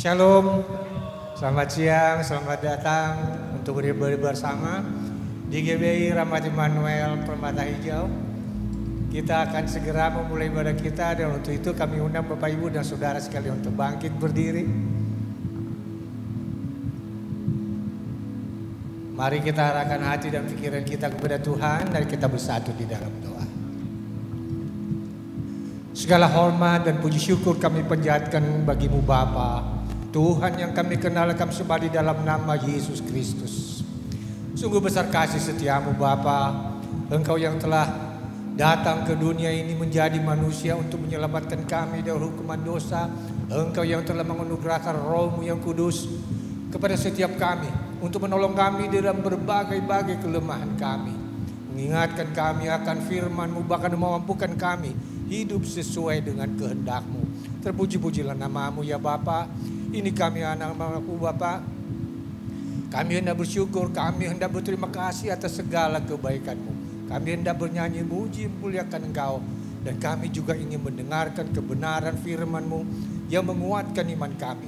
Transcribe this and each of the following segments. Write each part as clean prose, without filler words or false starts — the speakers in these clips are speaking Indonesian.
Shalom, selamat siang, selamat datang untuk beribadah bersama di GBI Rahmat Immanuel Permata Hijau. Kita akan segera memulai ibadah kita dan untuk itu kami undang Bapak Ibu dan Saudara sekalian untuk bangkit berdiri. Mari kita arahkan hati dan pikiran kita kepada Tuhan dan kita bersatu di dalam doa. Segala hormat dan puji syukur kami panjatkan bagimu Bapa, Tuhan yang kami kenal kami sembah di dalam nama Yesus Kristus. Sungguh besar kasih setiamu Bapa, Engkau yang telah datang ke dunia ini menjadi manusia untuk menyelamatkan kami dari hukuman dosa. Engkau yang telah menganugerahkan Roh-Mu yang kudus kepada setiap kami untuk menolong kami dalam berbagai-bagai kelemahan kami, mengingatkan kami akan firman-Mu, bahkan memampukan kami hidup sesuai dengan kehendak-Mu. Terpuji-pujilah nama-Mu ya Bapa. Ini kami anak-anakmu Bapa. Kami hendak bersyukur, kami hendak berterima kasih atas segala kebaikan-Mu. Kami hendak bernyanyi muji muliakan Engkau. Dan kami juga ingin mendengarkan kebenaran firman-Mu yang menguatkan iman kami.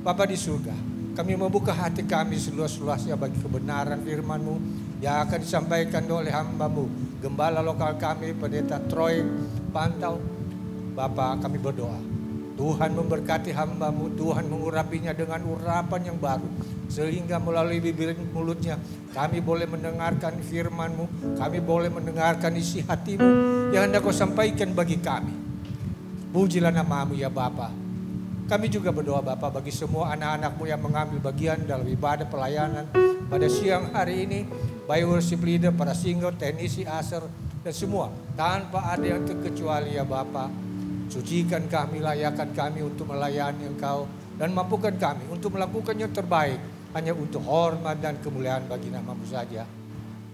Bapa di surga, kami membuka hati kami seluas-luasnya bagi kebenaran firman-Mu yang akan disampaikan oleh hamba-Mu, Gembala lokal kami, Pendeta Troy Pantau. Bapa, kami berdoa Tuhan memberkati hamba-Mu, Tuhan mengurapinya dengan urapan yang baru, sehingga melalui bibir mulutnya kami boleh mendengarkan firman-Mu, kami boleh mendengarkan isi hati-Mu yang hendak Kau sampaikan bagi kami. Pujilah nama-Mu ya Bapa. Kami juga berdoa Bapa bagi semua anak-anak-Mu yang mengambil bagian dalam ibadah pelayanan pada siang hari ini, baik worship leader, para singer, teknisi, usher, dan semua tanpa ada yang terkecuali ya Bapa. Sucikan kami, layakkan kami untuk melayani Engkau dan mampukan kami untuk melakukan yang terbaik hanya untuk hormat dan kemuliaan bagi nama-Mu saja.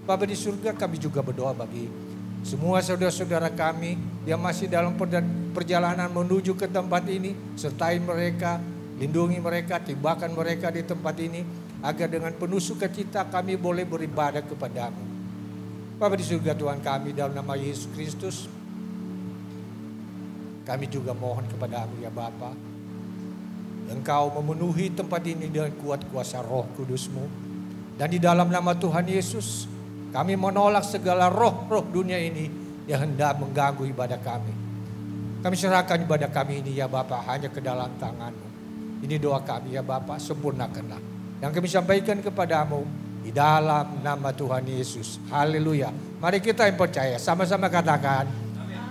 Bapa di surga, kami juga berdoa bagi semua saudara-saudara kami yang masih dalam perjalanan menuju ke tempat ini. Sertai mereka, lindungi mereka, tibakan mereka di tempat ini, agar dengan penuh sukacita kami boleh beribadah kepada-Mu. Bapa di surga Tuhan kami, dalam nama Yesus Kristus, kami juga mohon kepada-Mu ya Bapa, Engkau memenuhi tempat ini dengan kuat kuasa Roh Kudus-Mu. Dan di dalam nama Tuhan Yesus, kami menolak segala roh-roh dunia ini yang hendak mengganggu ibadah kami. Kami serahkan ibadah kami ini ya Bapa hanya ke dalam tangan-Mu. Ini doa kami ya Bapa, sempurnakanlah yang kami sampaikan kepada-Mu di dalam nama Tuhan Yesus. Haleluya. Mari kita yang percaya sama-sama katakan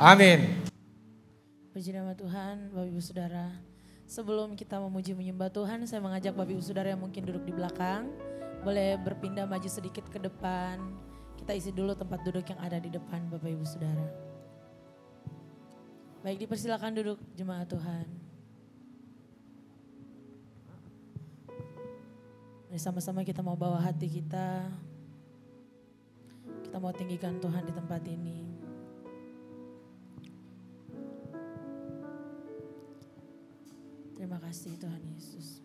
amin. Puji nama Tuhan, Bapak Ibu Saudara. Sebelum kita memuji menyembah Tuhan, saya mengajak Bapak Ibu Saudara yang mungkin duduk di belakang, boleh berpindah maju sedikit ke depan. Kita isi dulu tempat duduk yang ada di depan Bapak Ibu Saudara. Baik, dipersilakan duduk jemaat Tuhan. Mari sama-sama kita mau bawa hati kita. Kita mau tinggikan Tuhan di tempat ini. Terima kasih Tuhan Yesus.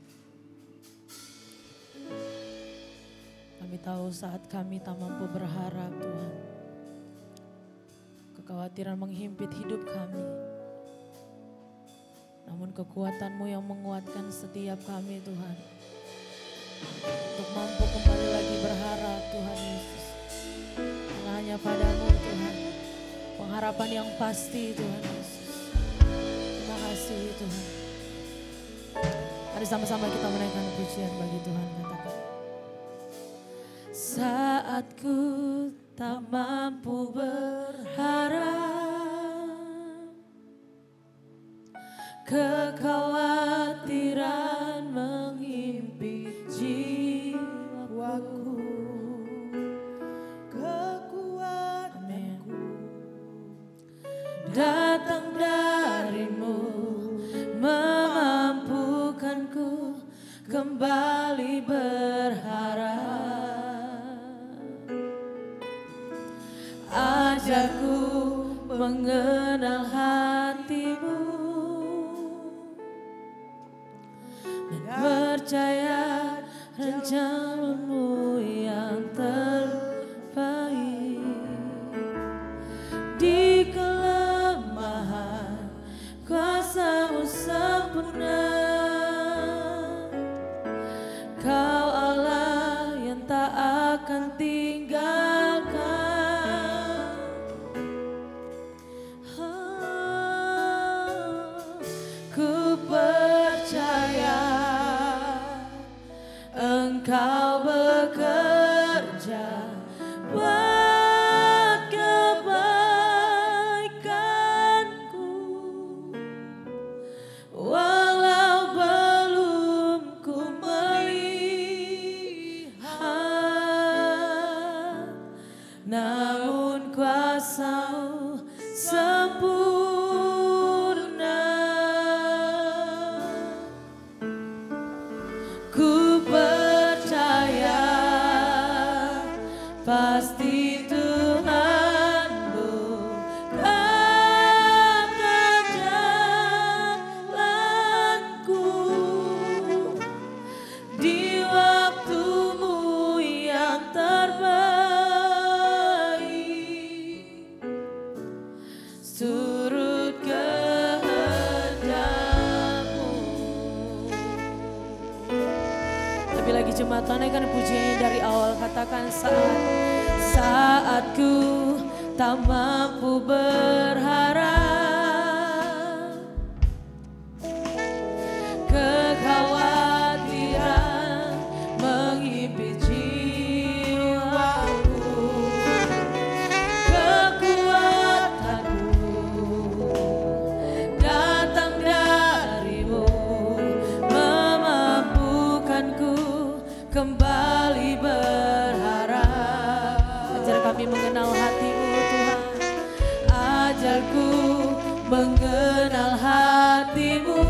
Kami tahu saat kami tak mampu berharap Tuhan, kekhawatiran menghimpit hidup kami. Namun kekuatan-Mu yang menguatkan setiap kami Tuhan, untuk mampu kembali lagi berharap Tuhan Yesus. Hanya pada-Mu Tuhan, pengharapan yang pasti Tuhan Yesus. Terima kasih Tuhan. Mari sama-sama kita menaikkan pujian bagi Tuhan, katakan. Saat ku tak mampu berharap, kekhawatiran menghimpit jiwaku, kekuatanku datang dari-Mu, memampukanku kembali berharap. Ajarku mengenal hati-Mu dan percaya rencana-Mu yang terbaik. Di kelemahan kuasa-Mu sempurna. Engkau Allah yang tak akan tinggalkan. Ku percaya Engkau bekerja buat kebaikanku, walau belum ku melihat, namun kuasa-Mu sempurna. Ku percaya pasti Tuhan bukakan jalanku di waktu-Mu yang terbaik. Surut kehendak-Mu. Lebih lagi jemaat Tuhan, naikkan pujiannya dari awal. Katakan saat ku tak mampu berharap, kekhawatiran menghimpit jiwaku, kekuatanku datang dari-Mu, memampukanku kembali berharap. Ajar kami mengenal hati-Mu Tuhan, ajarku mengenal hati-Mu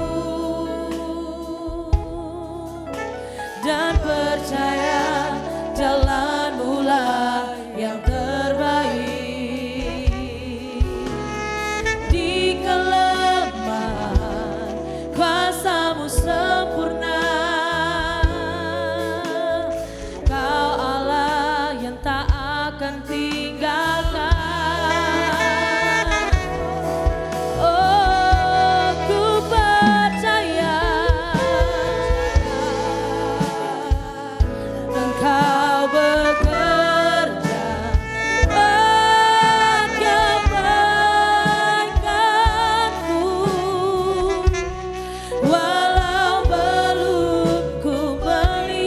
dan percaya jalan-Mu lah yang terbaik. Di kelemahan kuasa-Mu sempurna. Kau Allah yang tak akan tinggalkan. Oh, ku percaya Engkau bekerja buat kebaikanku, walau belum ku melihat,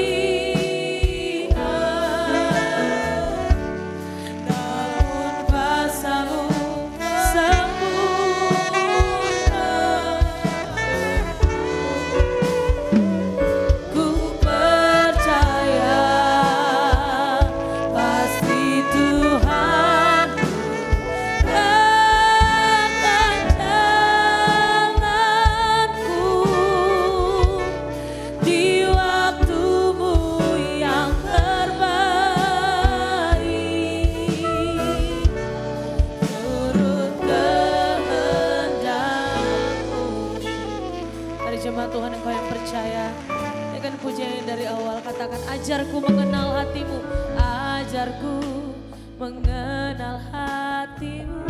namun kuasa-Mu sempurna. Ku percaya pasti Tuhan bukakan jalanku di waktu-Mu yang terbaik. Turut kehendak-Mu. Dari jemaat Tuhan Engkau yang percaya, dengan pujian dari awal. Katakan, ajarku mengenal hati-Mu, ajarku mengenal hati-Mu.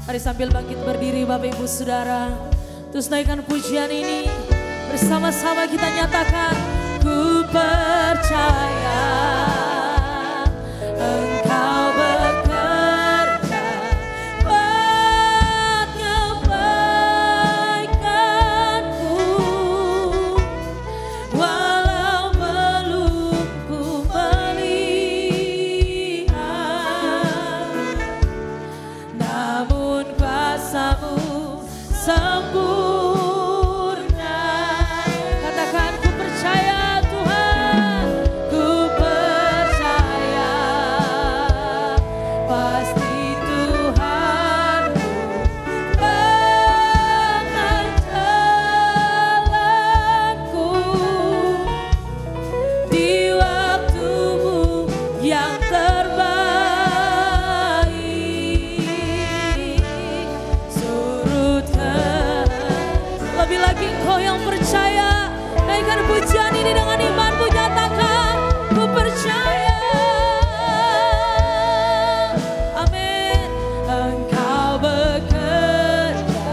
Mari sambil bangkit berdiri Bapak Ibu Saudara, terus naikkan pujian ini bersama-sama kita nyatakan, ku percaya Engkau bekerja buat kebaikanku, walau belum ku melihat, namun kuasa-Mu sempurna. Katakan, ku percaya Tuhan, ku percaya pasti Tuhan bukakan jalanku di waktu-Mu yang terbaik. engkau yang percaya, naikkan pujian ini dengan imanmu, nyatakan ku percaya. Amin. Engkau bekerja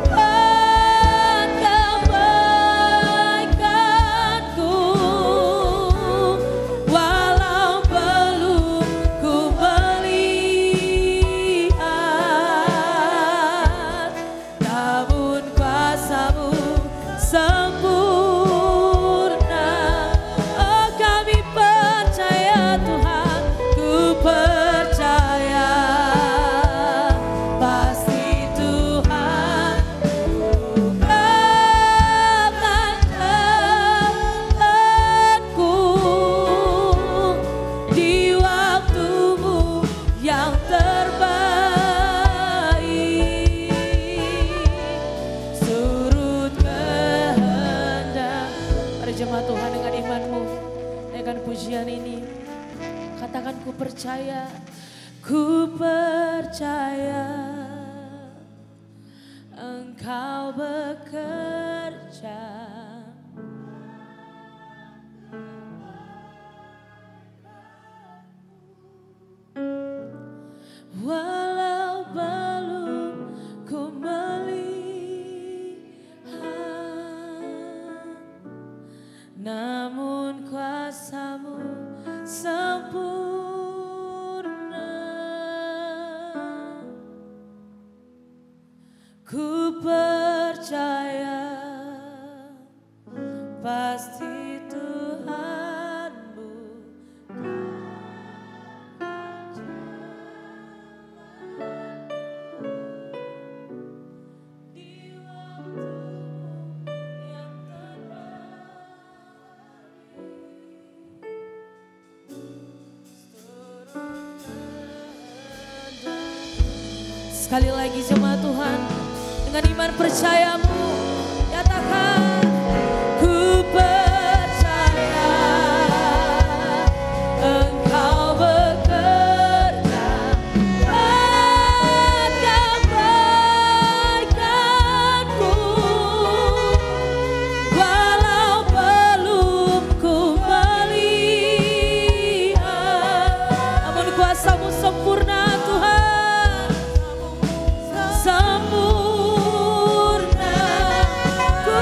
buat kebaikanku, walau belum ku melihat, namun kuasa-Mu sempurna. Oh, kami percaya Tuhan, ku percaya pasti Tuhan bukakan jalanku di waktu-Mu yang terbaik. Surut kehendak. Mari jemaat Tuhan dengan imanmu, naikkan pujian ini. Katakan ku percaya, ku percaya Engkau bekerja walau belum ku melihat, namun kuasa-Mu sempurna. Ku percaya pasti Tuhan di waktu-Mu yang terbaik. Sekali lagi jemaat Tuhan, dengan iman percayamu, nyatakan ku percaya Engkau bekerja buat kebaikanku, walau belum ku melihat, namun kuasa-Mu sempurna Tuhan, sempurna. Ku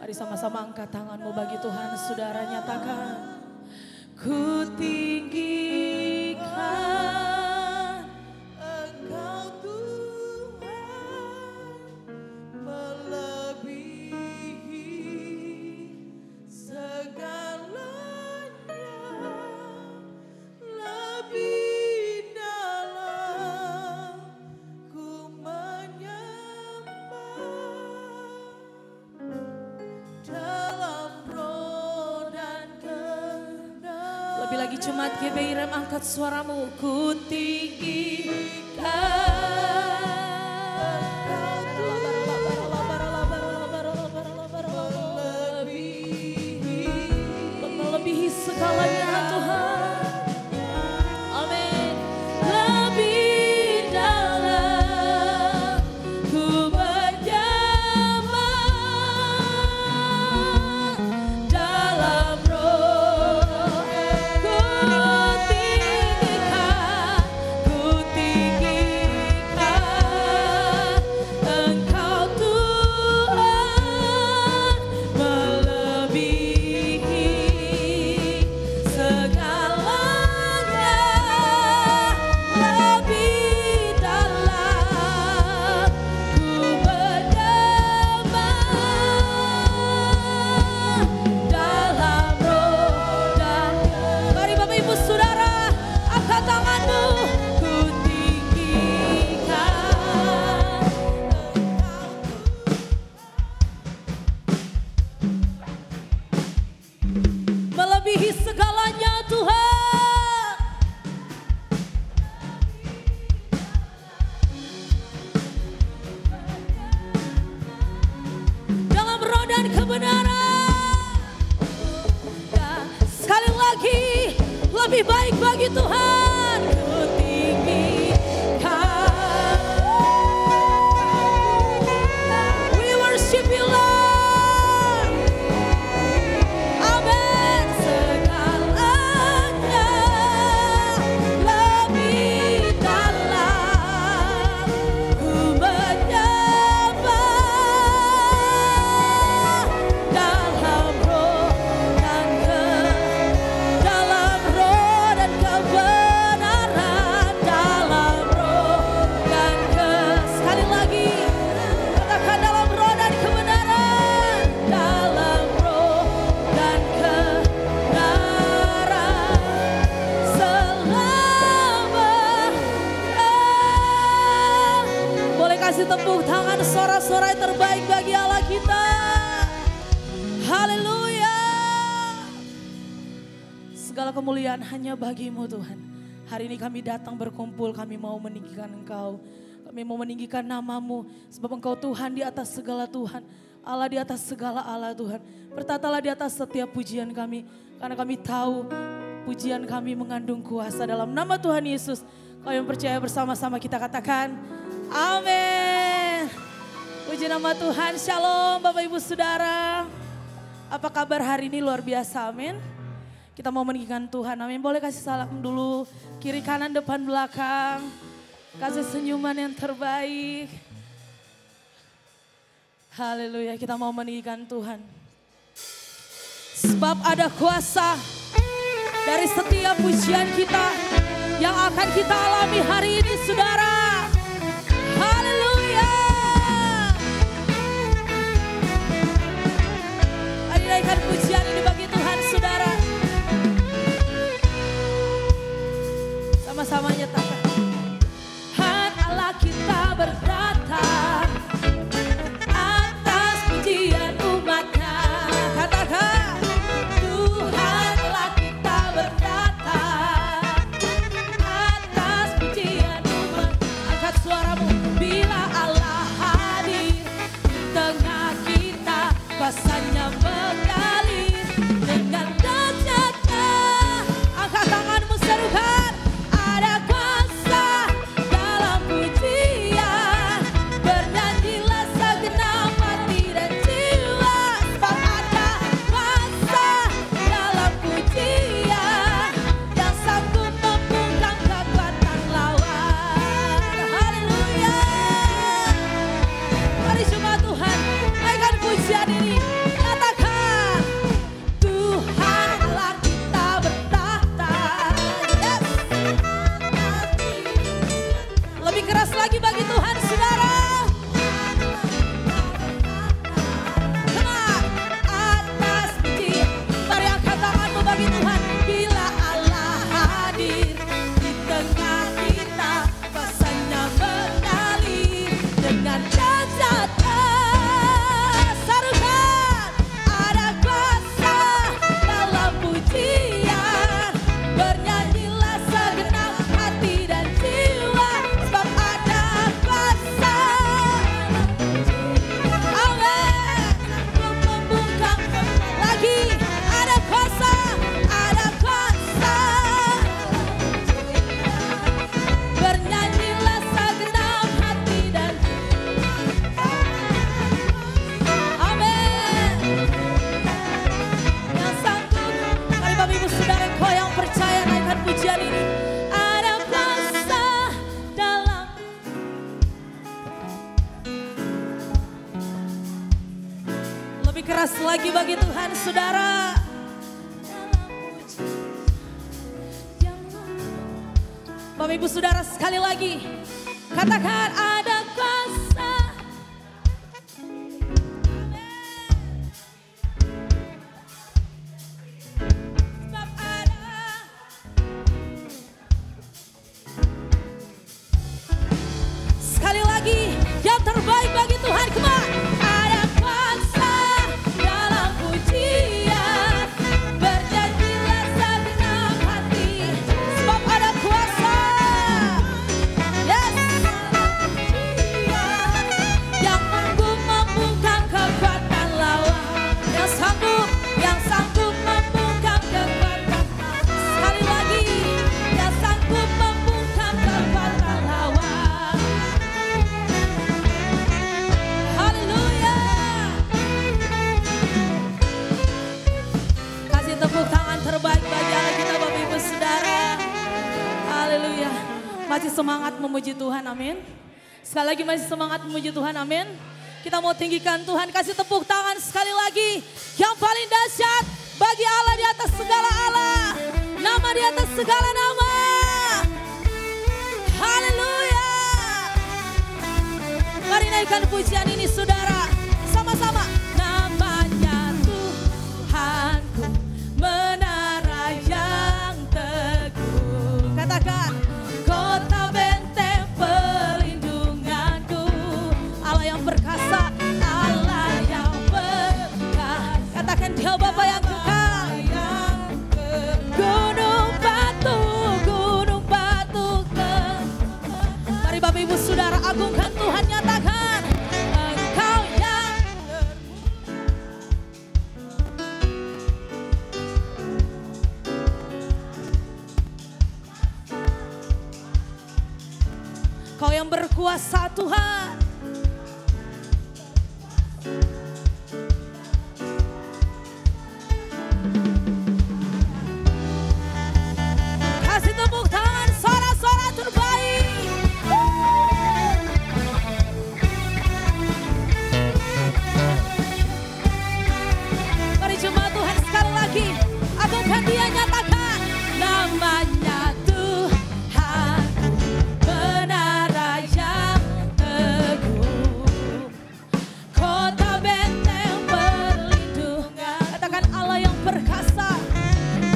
Mari sama-sama angkat tanganmu bagi Tuhan, saudara nyatakan. Ku tinggikan Engkau Tuhan, melebihi segalanya, lebih dalam ku menyembah dalam roh dan kebenaran. Lebih lagi jemaat GBI Rem, angkat suaramu. Ku tinggikan melebihi segalanya Tuhan. Amin. Lebih dalam ku menyembah dalam roh. Ku tinggikan Engkau Tuhan, melebihi segalanya, lebih dalam ku menyembah dalam roh dan mari Bapak Ibu Saudara, angkat tanganmu. Ku tinggikan melebihi segalanya Tuhan. Dalam roh dan kebenaran. Dan sekali lagi, lebih baik bagi Tuhan. Ku tinggikan. We worship you Lord. Amin. Segalanya lebih dalam ku menyembah dalam roh dan dalam roh dan kebenaran, dalam roh dan sekali lagi katakan dalam roh dan kebenaran, dalam roh dan kebenaran selamanya. Boleh kasih tepuk tangan, sorak-sorai terbaik bagi Allah kita. Haleluya. Segala kemuliaan hanya bagimu Tuhan. Hari ini kami datang berkumpul, kami mau meninggikan Engkau. Kami mau meninggikan namamu, sebab Engkau Tuhan di atas segala Tuhan. Allah di atas segala Allah Tuhan. Bertatalah di atas setiap pujian kami. Karena kami tahu pujian kami mengandung kuasa dalam nama Tuhan Yesus. Kau yang percaya bersama-sama kita katakan amin. Puji nama Tuhan. Shalom Bapak Ibu Saudara. Apa kabar hari ini? Luar biasa, amin. Kita mau meninggikan Tuhan, amin. Boleh kasih salam dulu, kiri kanan depan belakang. Kasih senyuman yang terbaik. Haleluya, kita mau meninggikan Tuhan. Sebab ada kuasa dari setiap pujian kita yang akan kita alami hari ini saudara. Haleluya. Mari naikkan pujian ini bagi Tuhan saudara. Sama-sama nyatakan. Tuhan Allah kita berdatang atas pujian umatnya. Katakan. Tuhan Allah kita berdatang atas pujian umat. pujian ini. Ada kuasa dalam. Lebih keras lagi bagi Tuhan, saudara. Bapak Ibu Saudara, sekali lagi katakan ada kuasa. Sebab ada. Sekali lagi yang terbaik bagi Tuhan, kemana? Ada kuasa dalam pujian, berjanjilah segenap hati, sebab ada kuasa. Yes. Yang mampu membungkam kekuatan lawan, yang sanggup membungkam kekuatan. Sekali lagi, yang sanggup membungkam kekuatan lawan. Haleluya. Kasih tepuk tangan terbaik bagi Allah kita, Bapak Ibu Saudara. Haleluya. Masih semangat memuji Tuhan, amin. Sekali lagi masih semangat memuji Tuhan, amin. Kita mau tinggikan Tuhan, kasih tepuk tangan sekali lagi. Yang paling dahsyat bagi Allah di atas segala Allah. Nama di atas segala nama. Haleluya. Mari naikkan pujian ini saudara. Sama-sama. Namanya Tuhanku, menara yang teguh. Katakan, kota benteng perlindunganku. Allah yang perkasa, Allah yang perkasa. Katakan Dia Bapa yang kekal. Gunung batu Mari Bapak Ibu Saudara agungkan Tuhan, nyatakan Engkau yang Kau yang berkuasa Tuhan. Kasih tepuk tangan, suara-suara terbaik. Mari jemaat Tuhan sekali lagi agungkan Dia, nyatakan namanya Tuhan, menara yang teguh, kota benteng perlindungan. Katakan Allah yang perkasa,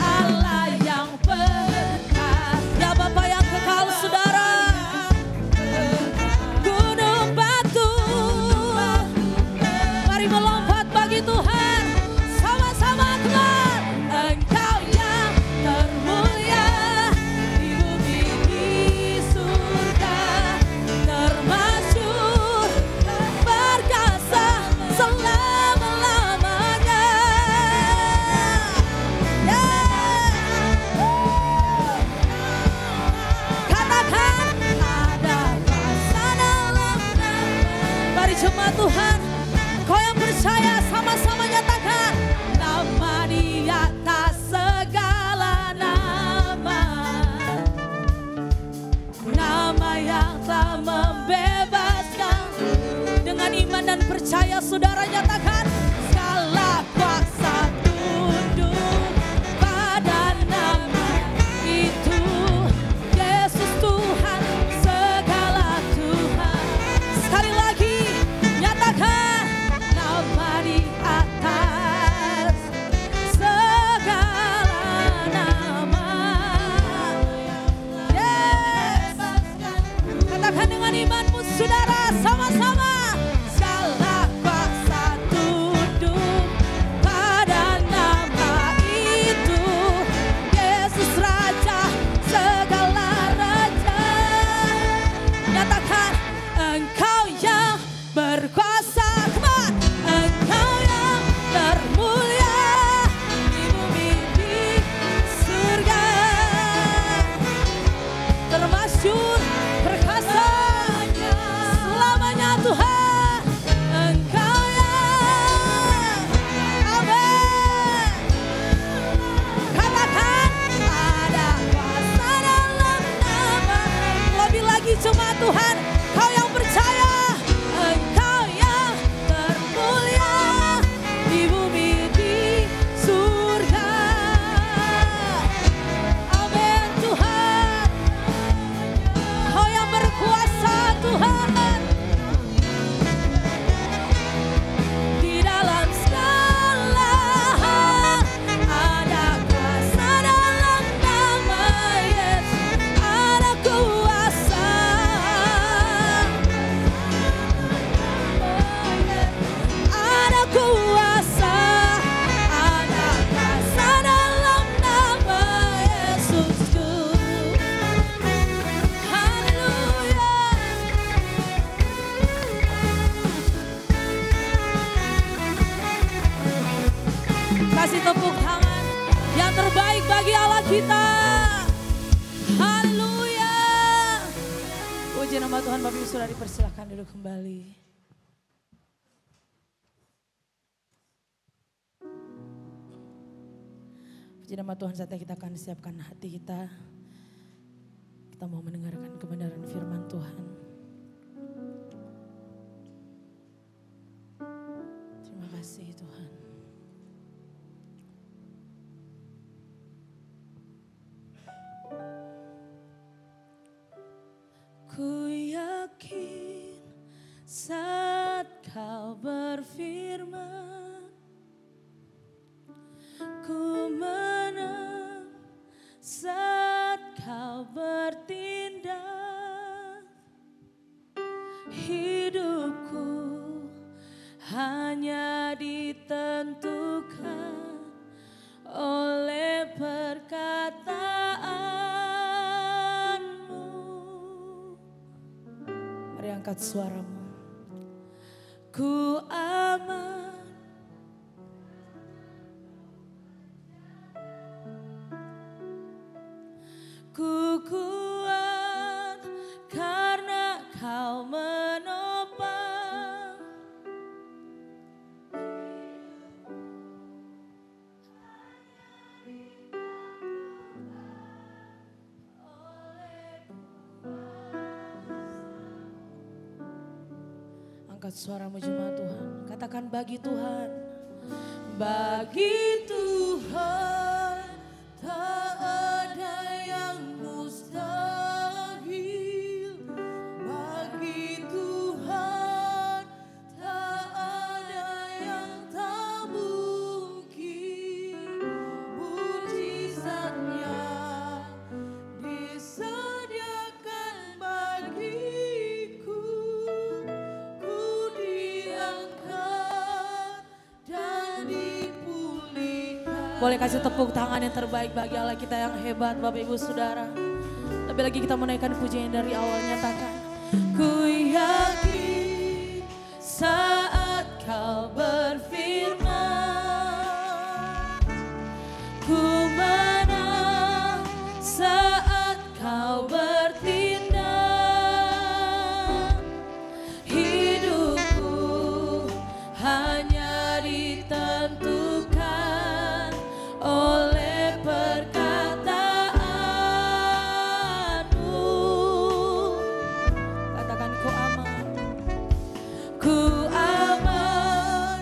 Allah yang perkasa. Ya Bapa yang kekal saudara. Gunung batu. Mari melompat bagi Tuhan. Sama-sama Tuhan. Engkau yang termulia di bumi di surga, termasyhur, perkasa selama-lamanya. Katakan ada kuasa dalam nama. Mari jemaat Tuhan, kau yang percaya sama-sama nyatakan nama di atas segala nama. Nama yang telah membebaskan. Dengan iman dan percaya saudara nyatakan segala kuasa tunduk pada nama itu. Yesus Tuhan, segala Tuhan. Sekali lagi nyatakan nama di atas segala nama. Yes. Katakan dengan imanmu saudara, sama-sama. Segala kuasa Tuhan. kita. Haleluya. Puji nama Tuhan. Bapak Ibu Saudara dipersilakan duduk kembali. Puji nama Tuhan, saatnya kita akan siapkan hati kita. Kita mau mendengarkan kebenaran firman Tuhan. Terima kasih Tuhan. Ku yakin saat kau berfirman, ku menang saat kau bertindak. Hidupku hanya ditentukan oleh perkataanmu. Mari angkat suaramu. Ku aman, ku kuat karena kau menopang. Angkat suaramu jemaat Tuhan. Katakan bagi Tuhan. Bagi Tuhan tak ada yang mustahil. Bagi Tuhan tak ada yang tak mungkin. Mujizatnya disediakan bagiku. Ku diangkat dan dipulihkan. Boleh kasih tepuk tangan yang terbaik bagi Allah kita yang hebat, Bapak Ibu Saudara. Lebih lagi kita menaikkan pujian dari awal, nyatakan. Ku yakin saat kau berfirman, ku menang saat kau bertindak. Hidupku hanya ditentukan oleh perkataanmu. Katakan ku aman. Ku aman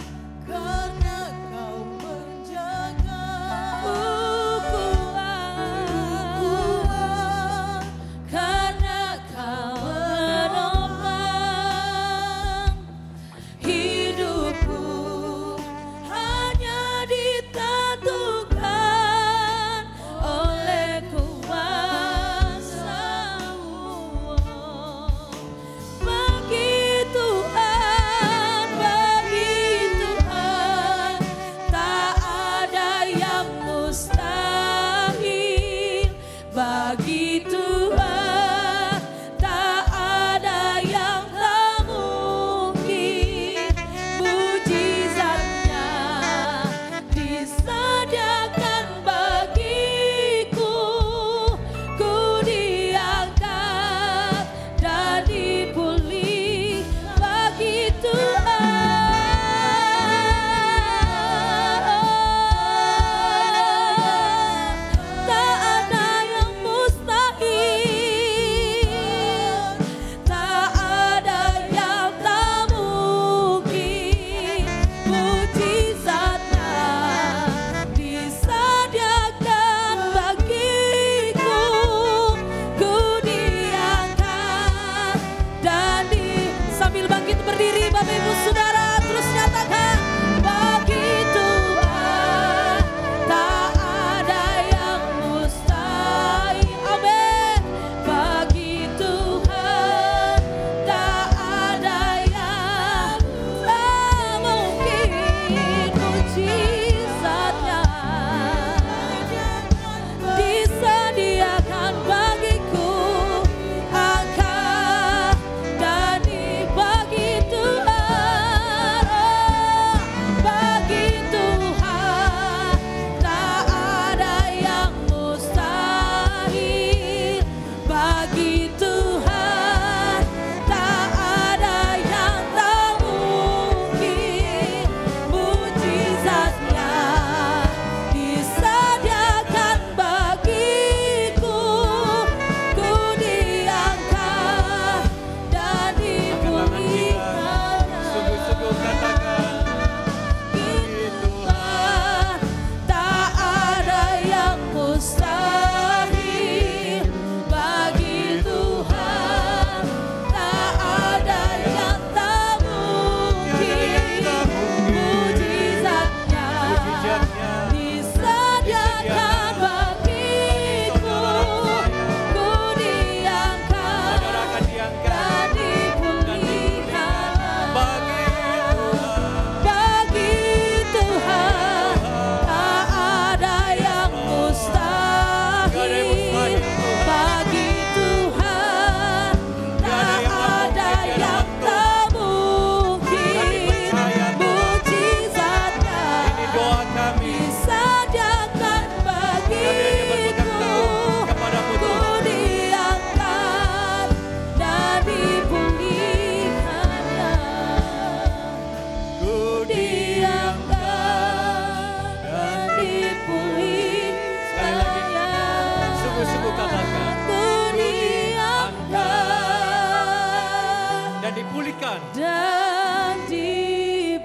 dan dipulihkan. Dan dipulihkan.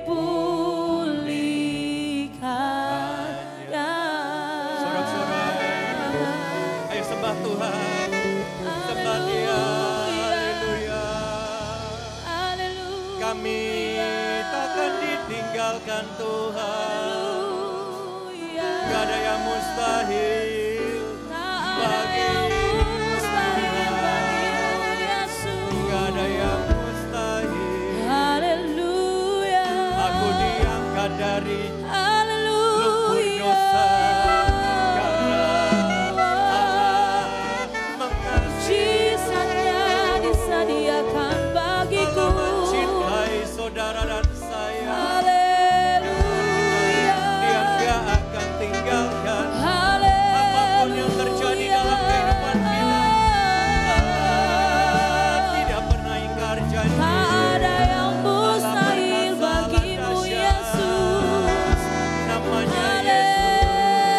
Sorak-sorai. Ayo sembah Tuhan. Sembah Dia. Haleluya. Haleluya. Kami takkan ditinggalkan Tuhan. Gak ada yang mustahil bagi Tuhan. Gak ada yang mustahil. Haleluya. Aku diangkat dari lumpur Haleluya. dosa. Karena Allah mengasihi. Mujizatnya disediakan bagiku. Allah mencintai saudara dan saya. Haleluya. Dia gak akan tinggalkan apapun yang terjadi dalam kehidupan kita. Allah tidak pernah ingkar janji. Tak ada yang mustahil bagimu, Yesus. Namanya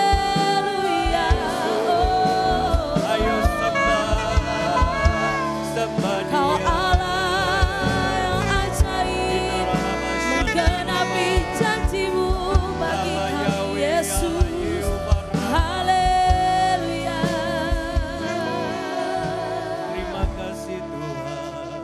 Haleluya. Oh, ayo sembah Kau Dia. Allah yang ajaib, menggenapi janjimu bagi kami, Yesus. Haleluya. Terima kasih Tuhan.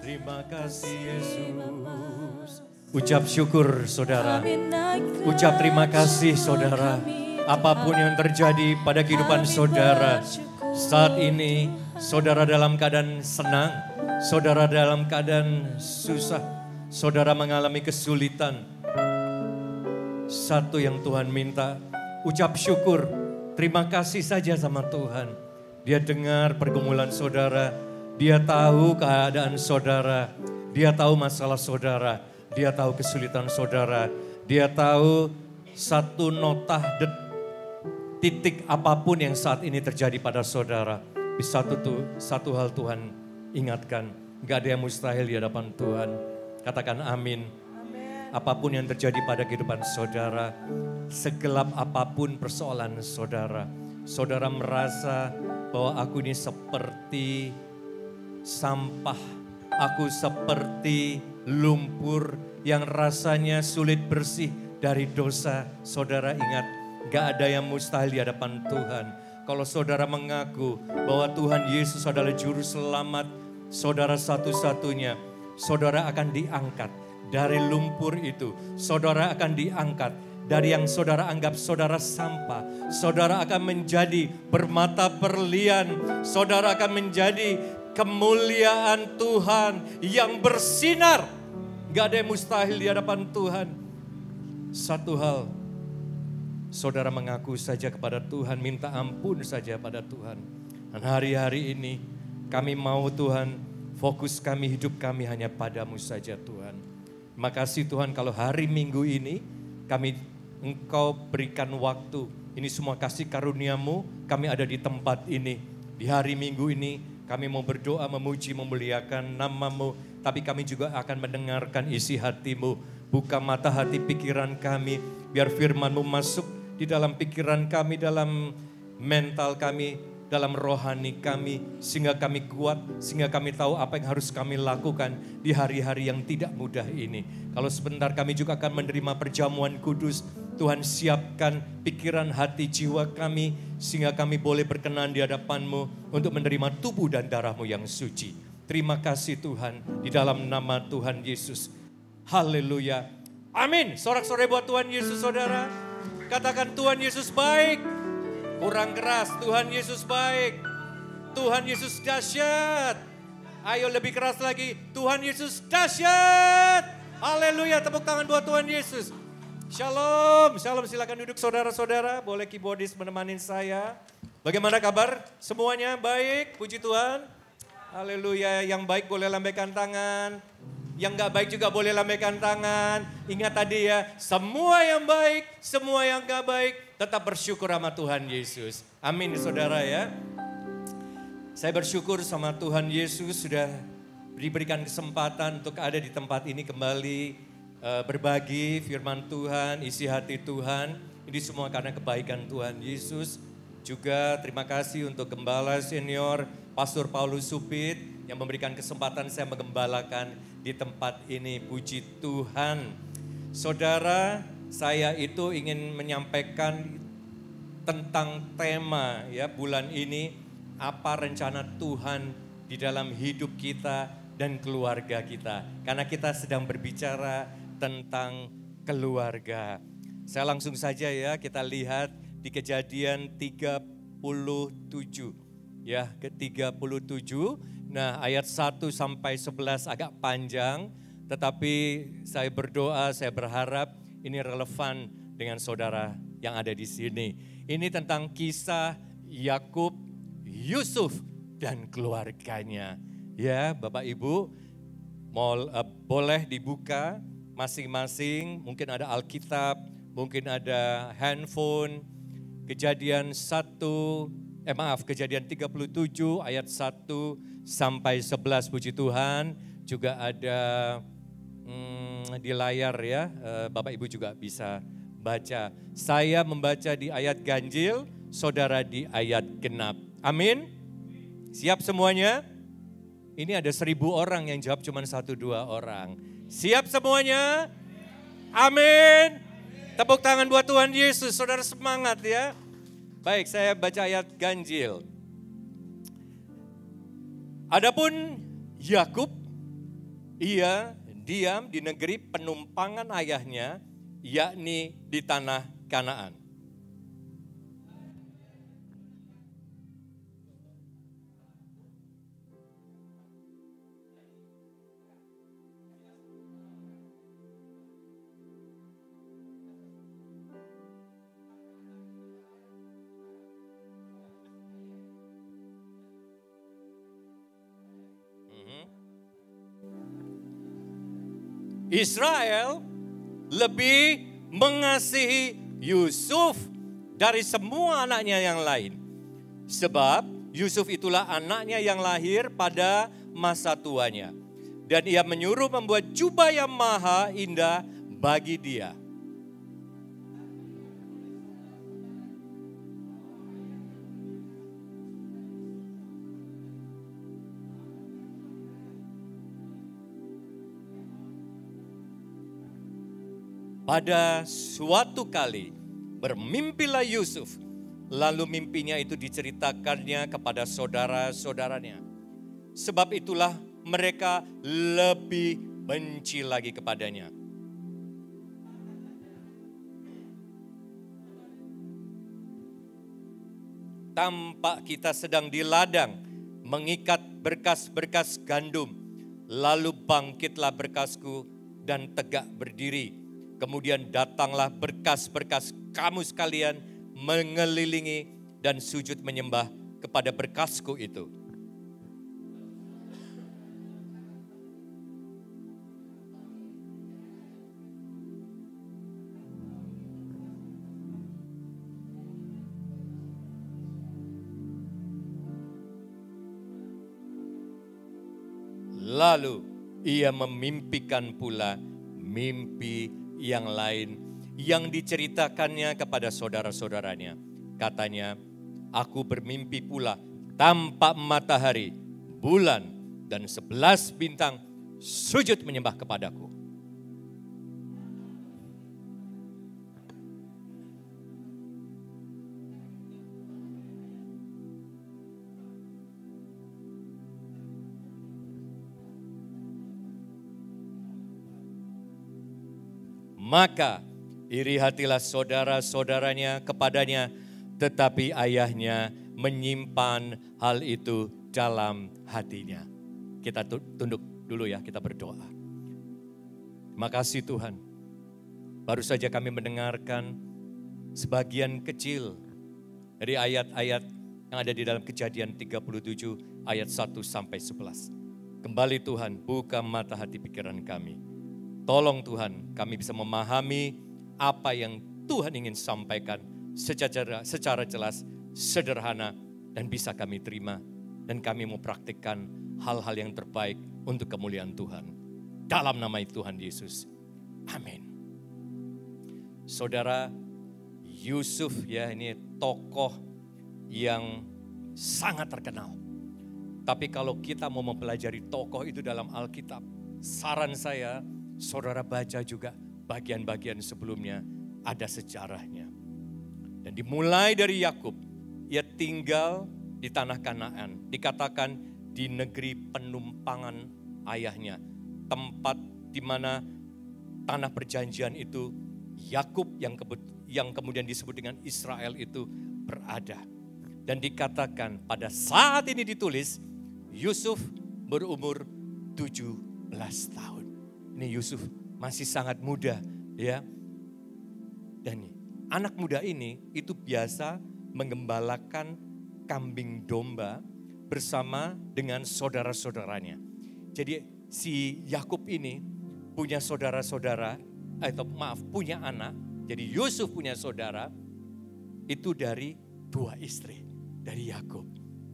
Terima kasih Yesus. Ucap syukur saudara. Kami naikkan Ucap terima kasih saudara. Apapun yang terjadi pada kehidupan saudara. Saat ini saudara dalam keadaan senang. Saudara dalam keadaan susah. Saudara mengalami kesulitan. Satu yang Tuhan minta. Ucap syukur. Terima kasih saja sama Tuhan. Dia dengar pergumulan saudara. Dia tahu keadaan saudara. Dia tahu masalah saudara. Dia tahu kesulitan saudara. Dia tahu satu notah titik apapun yang saat ini terjadi pada saudara. Satu hal Tuhan ingatkan. Gak ada yang mustahil di hadapan Tuhan. Katakan amin. Apapun yang terjadi pada kehidupan saudara. Segelap apapun persoalan saudara. Saudara merasa bahwa aku ini seperti sampah. Aku seperti lumpur yang rasanya sulit bersih dari dosa. Saudara ingat, gak ada yang mustahil di hadapan Tuhan. Kalau saudara mengaku bahwa Tuhan Yesus adalah juru selamat saudara satu-satunya, saudara akan diangkat dari lumpur itu. Saudara akan diangkat dari yang saudara anggap saudara sampah. Saudara akan menjadi permata berlian. Saudara akan menjadi kemuliaan Tuhan yang bersinar. Gak ada yang mustahil di hadapan Tuhan. Satu hal, saudara mengaku saja kepada Tuhan, minta ampun saja pada Tuhan. Dan hari-hari ini kami mau Tuhan, fokus kami, hidup kami hanya padamu saja Tuhan. Terima kasih Tuhan kalau hari Minggu ini Engkau berikan waktu. Ini semua kasih karuniamu, kami ada di tempat ini. Di hari Minggu ini kami mau berdoa, memuji, memuliakan namamu. Tapi kami juga akan mendengarkan isi hatimu. Buka mata hati pikiran kami. Biar firmanmu masuk di dalam pikiran kami, dalam mental kami, dalam rohani kami. Sehingga kami kuat, sehingga kami tahu apa yang harus kami lakukan di hari-hari yang tidak mudah ini. Kalau sebentar kami juga akan menerima perjamuan kudus. Tuhan siapkan pikiran, hati, jiwa kami. Sehingga kami boleh berkenan di hadapan-Mu untuk menerima tubuh dan darah-Mu yang suci. Terima kasih Tuhan di dalam nama Tuhan Yesus. Haleluya. Amin. Sorak-sorai buat Tuhan Yesus saudara. Katakan Tuhan Yesus baik. Kurang keras, Tuhan Yesus baik. Tuhan Yesus dahsyat. Ayo lebih keras lagi. Tuhan Yesus dahsyat. Haleluya. Tepuk tangan buat Tuhan Yesus. Shalom, shalom, silakan duduk saudara-saudara, boleh keyboardis menemani saya. Bagaimana kabar? Semuanya baik, puji Tuhan. Haleluya, yang baik boleh lambaikan tangan. Yang gak baik juga boleh lambaikan tangan. Ingat tadi ya, semua yang baik, semua yang gak baik, tetap bersyukur sama Tuhan Yesus. Amin saudara ya. Saya bersyukur sama Tuhan Yesus sudah diberikan kesempatan untuk ada di tempat ini kembali. Berbagi firman Tuhan, isi hati Tuhan. Ini semua karena kebaikan Tuhan Yesus. Juga terima kasih untuk Gembala Senior Pastor Paulus Supit yang memberikan kesempatan saya menggembalakan di tempat ini. Puji Tuhan. Saudara, saya itu ingin menyampaikan tentang tema ya bulan ini, apa rencana Tuhan di dalam hidup kita dan keluarga kita. Karena kita sedang berbicara tentang keluarga. Saya langsung saja ya, kita lihat di Kejadian 37 ya, ke-37. Nah, ayat 1 sampai 11 agak panjang, tetapi saya berdoa, saya berharap ini relevan dengan saudara yang ada di sini. Ini tentang kisah Yakub, Yusuf dan keluarganya. Ya, Bapak Ibu, boleh dibuka masing-masing, mungkin ada Alkitab, mungkin ada handphone. Kejadian 37 ayat 1 sampai 11, puji Tuhan. Juga ada di layar ya, Bapak Ibu juga bisa baca. Saya membaca di ayat ganjil, saudara di ayat genap. Amin. Siap semuanya? Ini ada 1000 orang yang jawab cuma 1-2 orang. Siap semuanya? Amin. Tepuk tangan buat Tuhan Yesus, saudara semangat ya. Baik, saya baca ayat ganjil. Adapun Yakub, ia diam di negeri penumpangan ayahnya, yakni di tanah Kanaan. Israel lebih mengasihi Yusuf dari semua anaknya yang lain. Sebab Yusuf itulah anaknya yang lahir pada masa tuanya. Dan ia menyuruh membuat jubah yang maha indah bagi dia. Pada suatu kali bermimpilah Yusuf, lalu mimpinya itu diceritakannya kepada saudara-saudaranya. Sebab itulah mereka lebih benci lagi kepadanya. Tampak kita sedang di ladang mengikat berkas-berkas gandum, lalu bangkitlah berkasku dan tegak berdiri. Kemudian datanglah berkas-berkas kamu sekalian mengelilingi dan sujud menyembah kepada berkasku itu. Lalu ia memimpikan pula mimpi yang lain yang diceritakannya kepada saudara-saudaranya. Katanya, aku bermimpi pula tampak matahari, bulan, dan 11 bintang sujud menyembah kepadaku. Maka iri hatilah saudara-saudaranya kepadanya, tetapi ayahnya menyimpan hal itu dalam hatinya. Kita tunduk dulu ya, kita berdoa. Terima kasih Tuhan. Baru saja kami mendengarkan sebagian kecil dari ayat-ayat yang ada di dalam Kejadian 37 ayat 1 sampai 11. Kembali Tuhan, buka mata hati pikiran kami. Tolong Tuhan, kami bisa memahami apa yang Tuhan ingin sampaikan secara jelas, sederhana, dan bisa kami terima. Dan kami mau praktikkan hal-hal yang terbaik untuk kemuliaan Tuhan. Dalam nama Tuhan Yesus. Amin. Saudara Yusuf ya, ini tokoh yang sangat terkenal. Tapi kalau kita mau mempelajari tokoh itu dalam Alkitab, saran saya, saudara baca juga bagian-bagian sebelumnya, ada sejarahnya. Dan dimulai dari Yakub, ia tinggal di tanah Kanaan, dikatakan di negeri penumpangan ayahnya, tempat di mana tanah perjanjian itu Yakub yang kemudian disebut dengan Israel itu berada. Dan dikatakan pada saat ini ditulis, Yusuf berumur 17 tahun. Ini Yusuf masih sangat muda, ya. Dan anak muda ini itu biasa menggembalakan kambing domba bersama dengan saudara-saudaranya. Jadi si Yakub ini punya saudara-saudara, punya anak. Jadi Yusuf punya saudara itu dari 2 istri dari Yakub,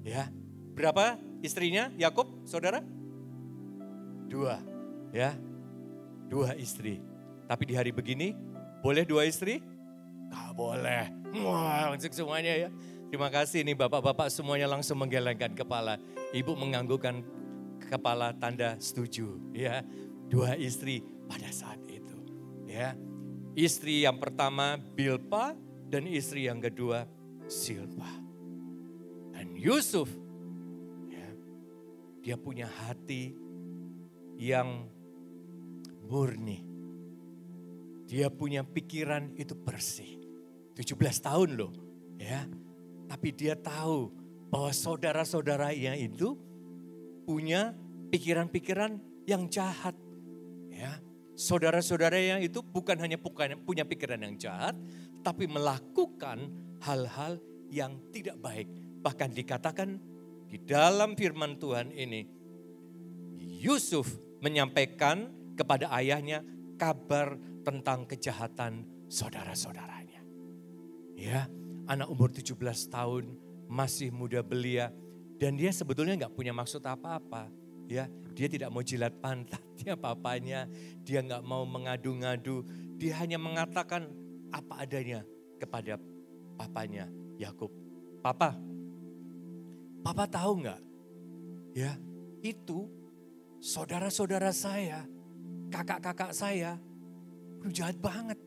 ya. Berapa istrinya Yakub, saudara? 2, ya. 2 istri. Tapi di hari begini, boleh 2 istri? Gak boleh. Wah, untuk semuanya ya. Terima kasih nih bapak-bapak semuanya langsung menggelengkan kepala. Ibu menganggukkan kepala tanda setuju, ya. 2 istri pada saat itu, ya. Istri yang pertama Bilpa dan istri yang kedua Silpa. Dan Yusuf, dia punya hati yang murni. Dia punya pikiran itu bersih. 17 tahun loh, ya. Tapi dia tahu bahwa saudara-saudaranya itu punya pikiran-pikiran yang jahat, ya. Saudara-saudaranya itu bukan hanya punya pikiran yang jahat, tapi melakukan hal-hal yang tidak baik. Bahkan dikatakan di dalam firman Tuhan ini, Yusuf menyampaikan kepada ayahnya kabar tentang kejahatan saudara-saudaranya. Ya, anak umur 17 tahun, masih muda belia, dan dia sebetulnya nggak punya maksud apa-apa. Ya, dia tidak mau jilat pantatnya papanya, dia nggak mau mengadu-ngadu, dia hanya mengatakan apa adanya kepada papanya Yakub. Papa tahu nggak? Ya, itu saudara-saudara saya, kakak-kakak saya, jahat banget.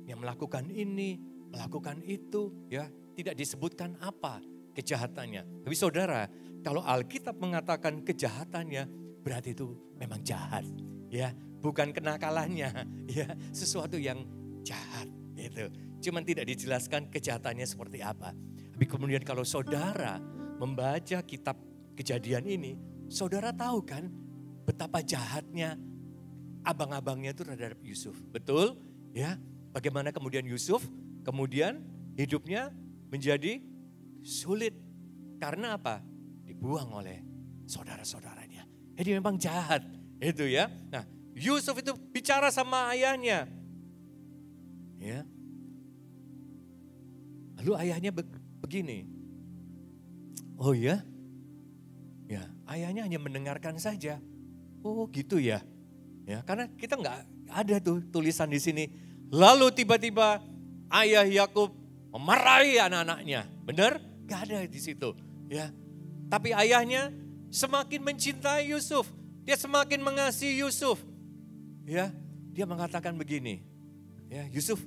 Yang melakukan ini, melakukan itu, ya, tidak disebutkan apa kejahatannya. Tapi saudara, kalau Alkitab mengatakan kejahatannya, berarti itu memang jahat, ya, bukan kenakalannya, ya, sesuatu yang jahat, itu. Cuman tidak dijelaskan kejahatannya seperti apa. Tapi kemudian kalau saudara membaca kitab Kejadian ini, saudara tahu kan betapa jahatnya abang-abangnya itu terhadap Yusuf. Betul? Ya. Bagaimana kemudian Yusuf kemudian hidupnya menjadi sulit. Karena apa? Dibuang oleh saudara-saudaranya. Jadi memang jahat itu, ya. Nah, Yusuf itu bicara sama ayahnya. Ya. Lalu ayahnya begini. Oh ya? Ya, ayahnya hanya mendengarkan saja. Oh gitu ya. Ya, karena kita nggak ada tuh tulisan di sini. Lalu tiba-tiba ayah Yakub memarahi anak-anaknya. Benar? Gak ada di situ. Ya, tapi ayahnya semakin mencintai Yusuf. Dia semakin mengasihi Yusuf. Ya, dia mengatakan begini. Ya, Yusuf,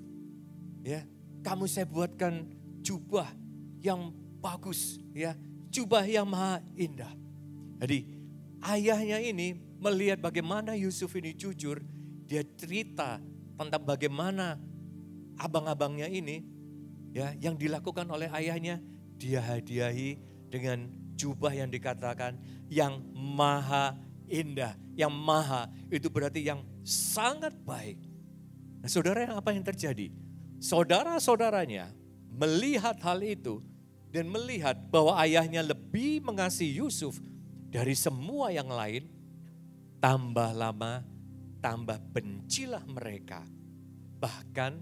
ya, kamu saya buatkan jubah yang bagus, ya, jubah yang maha indah. Jadi ayahnya ini melihat bagaimana Yusuf ini jujur, dia cerita tentang bagaimana abang-abangnya ini, ya, yang dilakukan oleh ayahnya, dia hadiahi dengan jubah yang dikatakan yang maha indah. Yang maha itu berarti yang sangat baik. Nah, saudara, apa yang terjadi? Saudara-saudaranya melihat hal itu dan melihat bahwa ayahnya lebih mengasihi Yusuf dari semua yang lain. Tambah lama, tambah bencilah mereka. Bahkan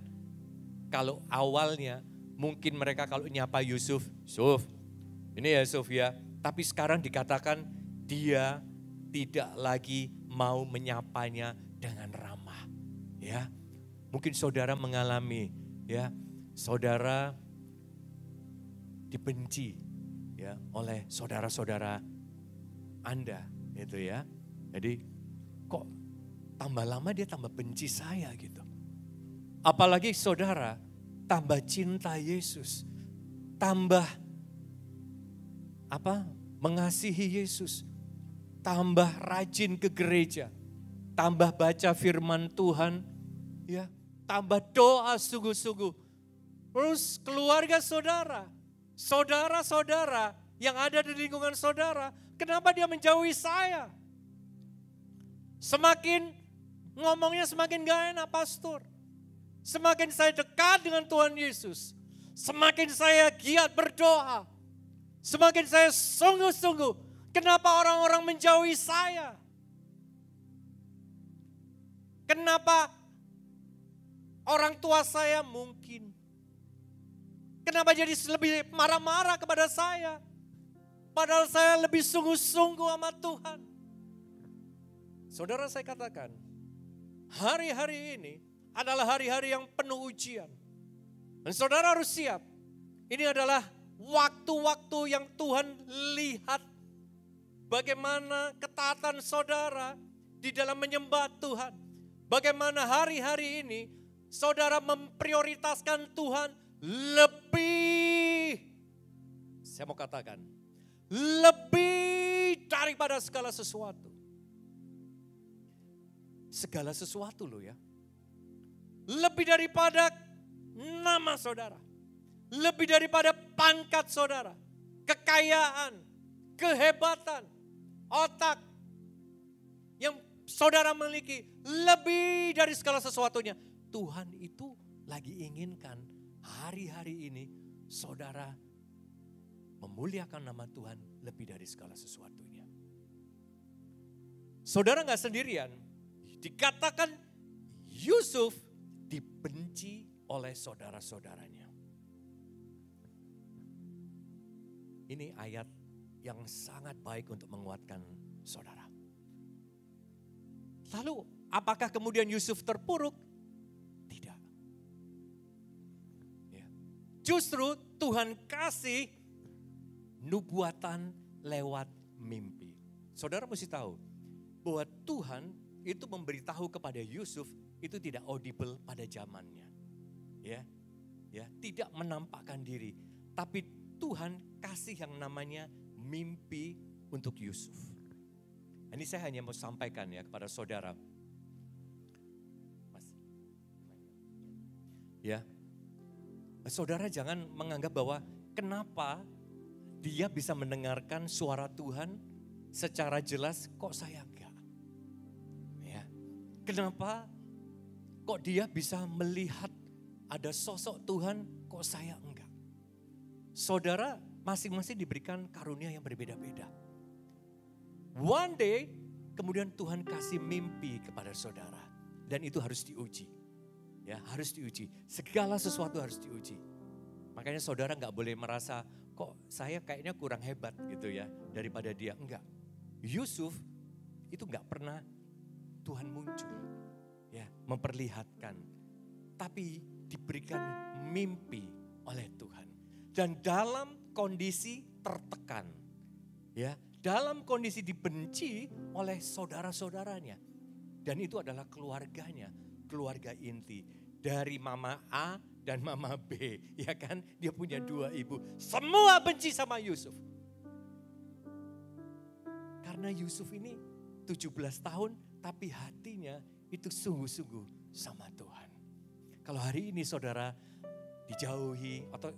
kalau awalnya mungkin mereka kalau nyapa Yusuf, Yusuf, ini ya Yusuf ya. Tapi sekarang dikatakan dia tidak lagi mau menyapanya dengan ramah. Ya, mungkin saudara mengalami, ya, saudara dibenci, ya, oleh saudara-saudara Anda, gitu ya. Jadi kok tambah lama dia tambah benci saya gitu. Apalagi saudara tambah cinta Yesus, tambah mengasihi Yesus, tambah rajin ke gereja, tambah baca firman Tuhan, ya, tambah doa sungguh-sungguh. Terus keluarga saudara, saudara-saudara yang ada di lingkungan saudara, kenapa dia menjauhi saya? Semakin ngomongnya semakin gak enak, pastor. Semakin saya dekat dengan Tuhan Yesus, semakin saya giat berdoa, semakin saya sungguh-sungguh. Kenapa orang-orang menjauhi saya? Kenapa orang tua saya mungkin? Kenapa jadi lebih marah-marah kepada saya? Padahal saya lebih sungguh-sungguh sama Tuhan. Saudara, saya katakan, hari-hari ini adalah hari-hari yang penuh ujian. Dan saudara harus siap. Ini adalah waktu-waktu yang Tuhan lihat bagaimana ketaatan saudara di dalam menyembah Tuhan. Bagaimana hari-hari ini saudara memprioritaskan Tuhan lebih, saya mau katakan, lebih daripada segala sesuatu. Segala sesuatu loh ya. Lebih daripada nama saudara. Lebih daripada pangkat saudara. Kekayaan, kehebatan, otak yang saudara miliki. Lebih dari segala sesuatunya. Tuhan itu lagi inginkan hari-hari ini saudara memuliakan nama Tuhan lebih dari segala sesuatunya. Saudara gak sendirian. Dikatakan Yusuf dibenci oleh saudara-saudaranya. Ini ayat yang sangat baik untuk menguatkan saudara. Lalu apakah kemudian Yusuf terpuruk? Tidak. Ya. Justru Tuhan kasih nubuatan lewat mimpi. Saudara mesti tahu bahwa Tuhan itu memberitahu kepada Yusuf itu tidak audible pada zamannya. Ya. Tidak menampakkan diri, tapi Tuhan kasih yang namanya mimpi untuk Yusuf. Ini saya hanya mau sampaikan ya kepada saudara. Ya. Saudara jangan menganggap bahwa kenapa dia bisa mendengarkan suara Tuhan secara jelas kok saya enggak. Ya. Kenapa kok dia bisa melihat ada sosok Tuhan kok saya enggak. Saudara masing-masing diberikan karunia yang berbeda-beda. One day kemudian Tuhan kasih mimpi kepada saudara. Dan itu harus diuji. Ya, harus diuji. Segala sesuatu harus diuji. Makanya saudara gak boleh merasa kok saya kayaknya kurang hebat gitu ya daripada dia. Enggak. Yusuf itu gak pernah Tuhan muncul. Ya, memperlihatkan. Tapi diberikan mimpi oleh Tuhan. Dan dalam kondisi tertekan, ya, dalam kondisi dibenci oleh saudara-saudaranya. Dan itu adalah keluarganya, keluarga inti. Dari mama A dan mama B, ya kan? Dia punya dua ibu. Semua benci sama Yusuf. Karena Yusuf ini 17 tahun, tapi hatinya itu sungguh-sungguh sama Tuhan. Kalau hari ini saudara dijauhi atau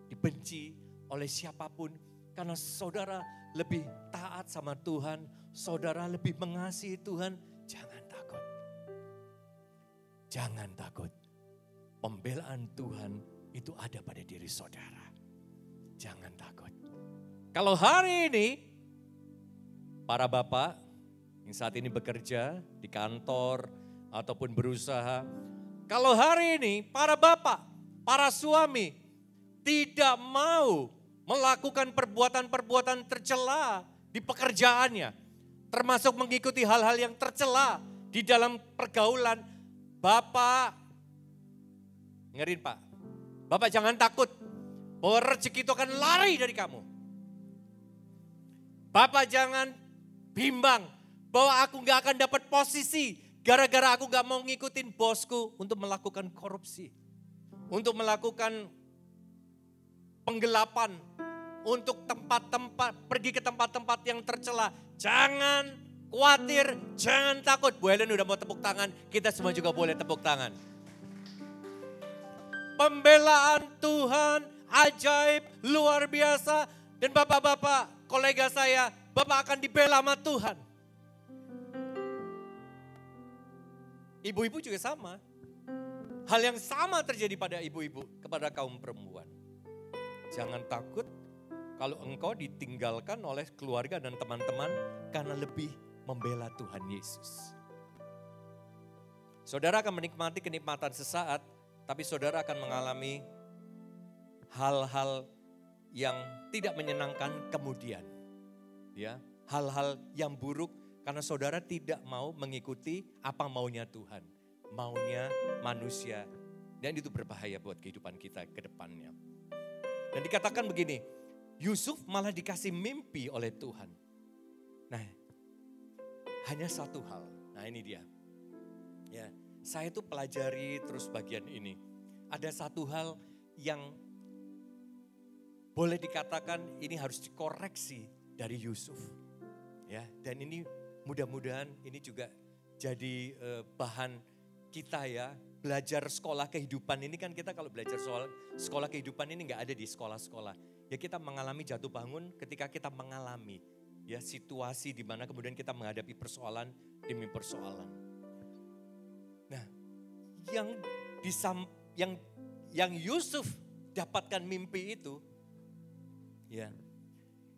dibenci oleh siapapun karena saudara lebih taat sama Tuhan, saudara lebih mengasihi Tuhan, jangan takut. Jangan takut. Pembelaan Tuhan itu ada pada diri saudara. Jangan takut. Kalau hari ini para bapak yang saat ini bekerja di kantor ataupun berusaha, kalau hari ini para bapak, para suami tidak mau melakukan perbuatan-perbuatan tercela di pekerjaannya, termasuk mengikuti hal-hal yang tercela di dalam pergaulan, bapak, dengerin Pak, bapak jangan takut bahwa rezeki itu akan lari dari kamu. Bapak jangan bimbang bahwa aku gak akan dapat posisi gara-gara aku gak mau ngikutin bosku untuk melakukan korupsi. Untuk melakukan penggelapan, untuk pergi ke tempat-tempat yang tercela. Jangan khawatir, jangan takut. Bu Helen udah mau tepuk tangan, kita semua juga boleh tepuk tangan. Pembelaan Tuhan ajaib, luar biasa. Dan bapak-bapak, kolega saya, bapak akan dibela sama Tuhan. Ibu-ibu juga sama. Hal yang sama terjadi pada ibu-ibu, kepada kaum perempuan. Jangan takut kalau engkau ditinggalkan oleh keluarga dan teman-teman karena lebih membela Tuhan Yesus. Saudara akan menikmati kenikmatan sesaat, tapi saudara akan mengalami hal-hal yang tidak menyenangkan kemudian. Ya, hal-hal yang buruk karena saudara tidak mau mengikuti apa maunya Tuhan, maunya manusia. Dan itu berbahaya buat kehidupan kita ke depannya. Dan dikatakan begini, Yusuf malah dikasih mimpi oleh Tuhan. Nah, hanya satu hal. Nah, ini dia. Ya, saya tuh pelajari terus bagian ini. Ada satu hal yang boleh dikatakan ini harus dikoreksi dari Yusuf. Ya, dan ini mudah-mudahan ini juga jadi bahan kita ya. Belajar sekolah kehidupan ini kan kita kalau belajar soal sekolah kehidupan ini nggak ada di sekolah-sekolah. Ya kita mengalami jatuh bangun ketika kita mengalami ya situasi di mana kemudian kita menghadapi persoalan demi persoalan. Nah, yang Yusuf dapatkan mimpi itu, ya,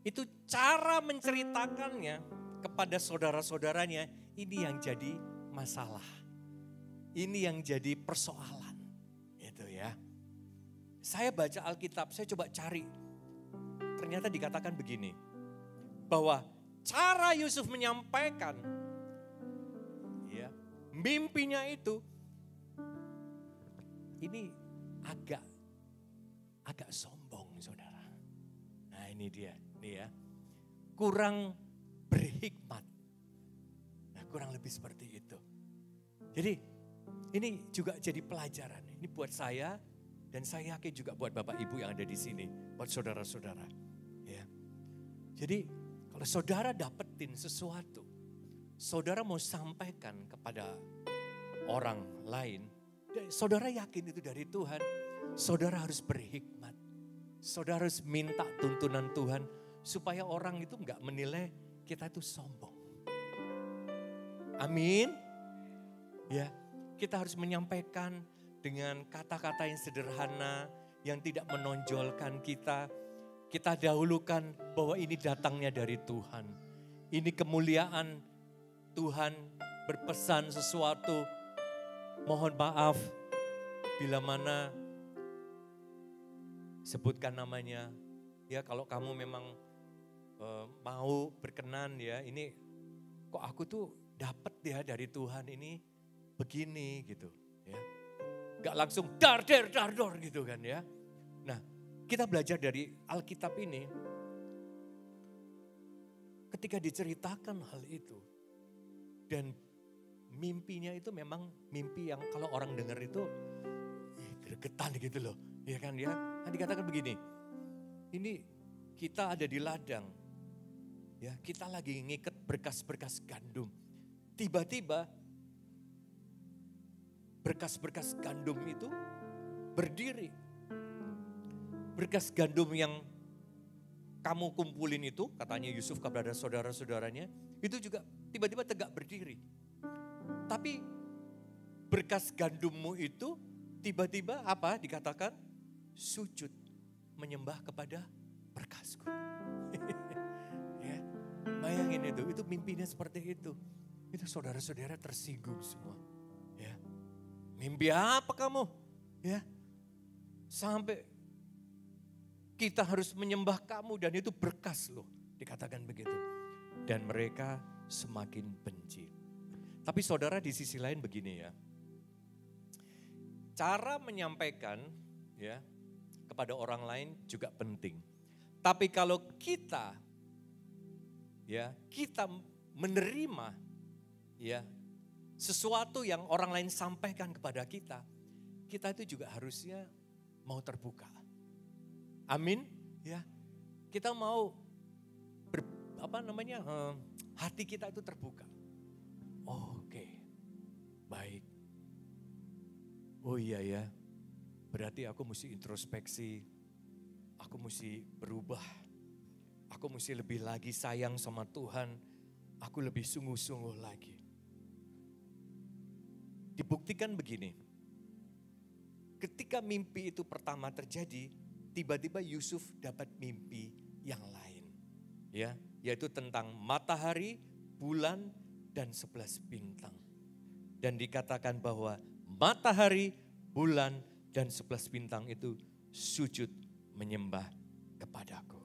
itu cara menceritakannya kepada saudara-saudaranya ini yang jadi masalah, ini yang jadi persoalan, itu ya. Saya baca Alkitab, saya coba cari, ternyata dikatakan begini, bahwa cara Yusuf menyampaikan, ya, mimpinya itu. Ini agak sombong saudara. Nah ini dia, nih ya. Kurang berhikmat. Nah kurang lebih seperti itu. Jadi ini juga jadi pelajaran. Ini buat saya dan saya yakin juga buat Bapak Ibu yang ada di sini. Buat saudara-saudara. Ya. Jadi kalau saudara dapetin sesuatu. Saudara mau sampaikan kepada orang lain. Saudara yakin itu dari Tuhan, saudara harus berhikmat. Saudara harus minta tuntunan Tuhan supaya orang itu enggak menilai kita itu sombong. Amin. Ya, kita harus menyampaikan dengan kata-kata yang sederhana, yang tidak menonjolkan kita. Kita dahulukan bahwa ini datangnya dari Tuhan. Ini kemuliaan Tuhan berpesan sesuatu. Mohon maaf bila mana sebutkan namanya. Ya kalau kamu memang mau berkenan ya, ini kok aku tuh dapat ya dari Tuhan ini begini gitu ya. Gak langsung dar gitu kan ya. Nah, kita belajar dari Alkitab ini. Ketika diceritakan hal itu dan mimpinya itu memang mimpi yang kalau orang dengar itu gregetan gitu loh. Ya kan ya. Nah, dikatakan begini. Ini kita ada di ladang. Ya, kita lagi ngikat berkas-berkas gandum. Tiba-tiba berkas-berkas gandum itu berdiri. Berkas gandum yang kamu kumpulin itu, katanya Yusuf kepada saudara-saudaranya, itu juga tiba-tiba tegak berdiri. Tapi berkas gandummu itu tiba-tiba apa dikatakan? Sujud menyembah kepada berkasku. Ya, bayangin itu mimpinya seperti itu. Itu saudara-saudara tersinggung semua. Ya, mimpi apa kamu? Ya, sampai kita harus menyembah kamu dan itu berkas loh, dikatakan begitu. Dan mereka semakin benci. Tapi saudara di sisi lain begini ya. Cara menyampaikan ya kepada orang lain juga penting. Tapi kalau kita menerima ya sesuatu yang orang lain sampaikan kepada kita, kita itu juga harusnya mau terbuka. Amin, ya. Kita mau hati kita itu terbuka. Oke, baik. Oh iya ya, berarti aku mesti introspeksi, aku mesti berubah, aku mesti lebih lagi sayang sama Tuhan, aku lebih sungguh-sungguh lagi. Dibuktikan begini, ketika mimpi itu pertama terjadi, tiba-tiba Yusuf dapat mimpi yang lain. Ya, yaitu tentang matahari, bulan, dan 11 bintang. Dan dikatakan bahwa matahari, bulan, dan 11 bintang itu sujud menyembah kepadaku.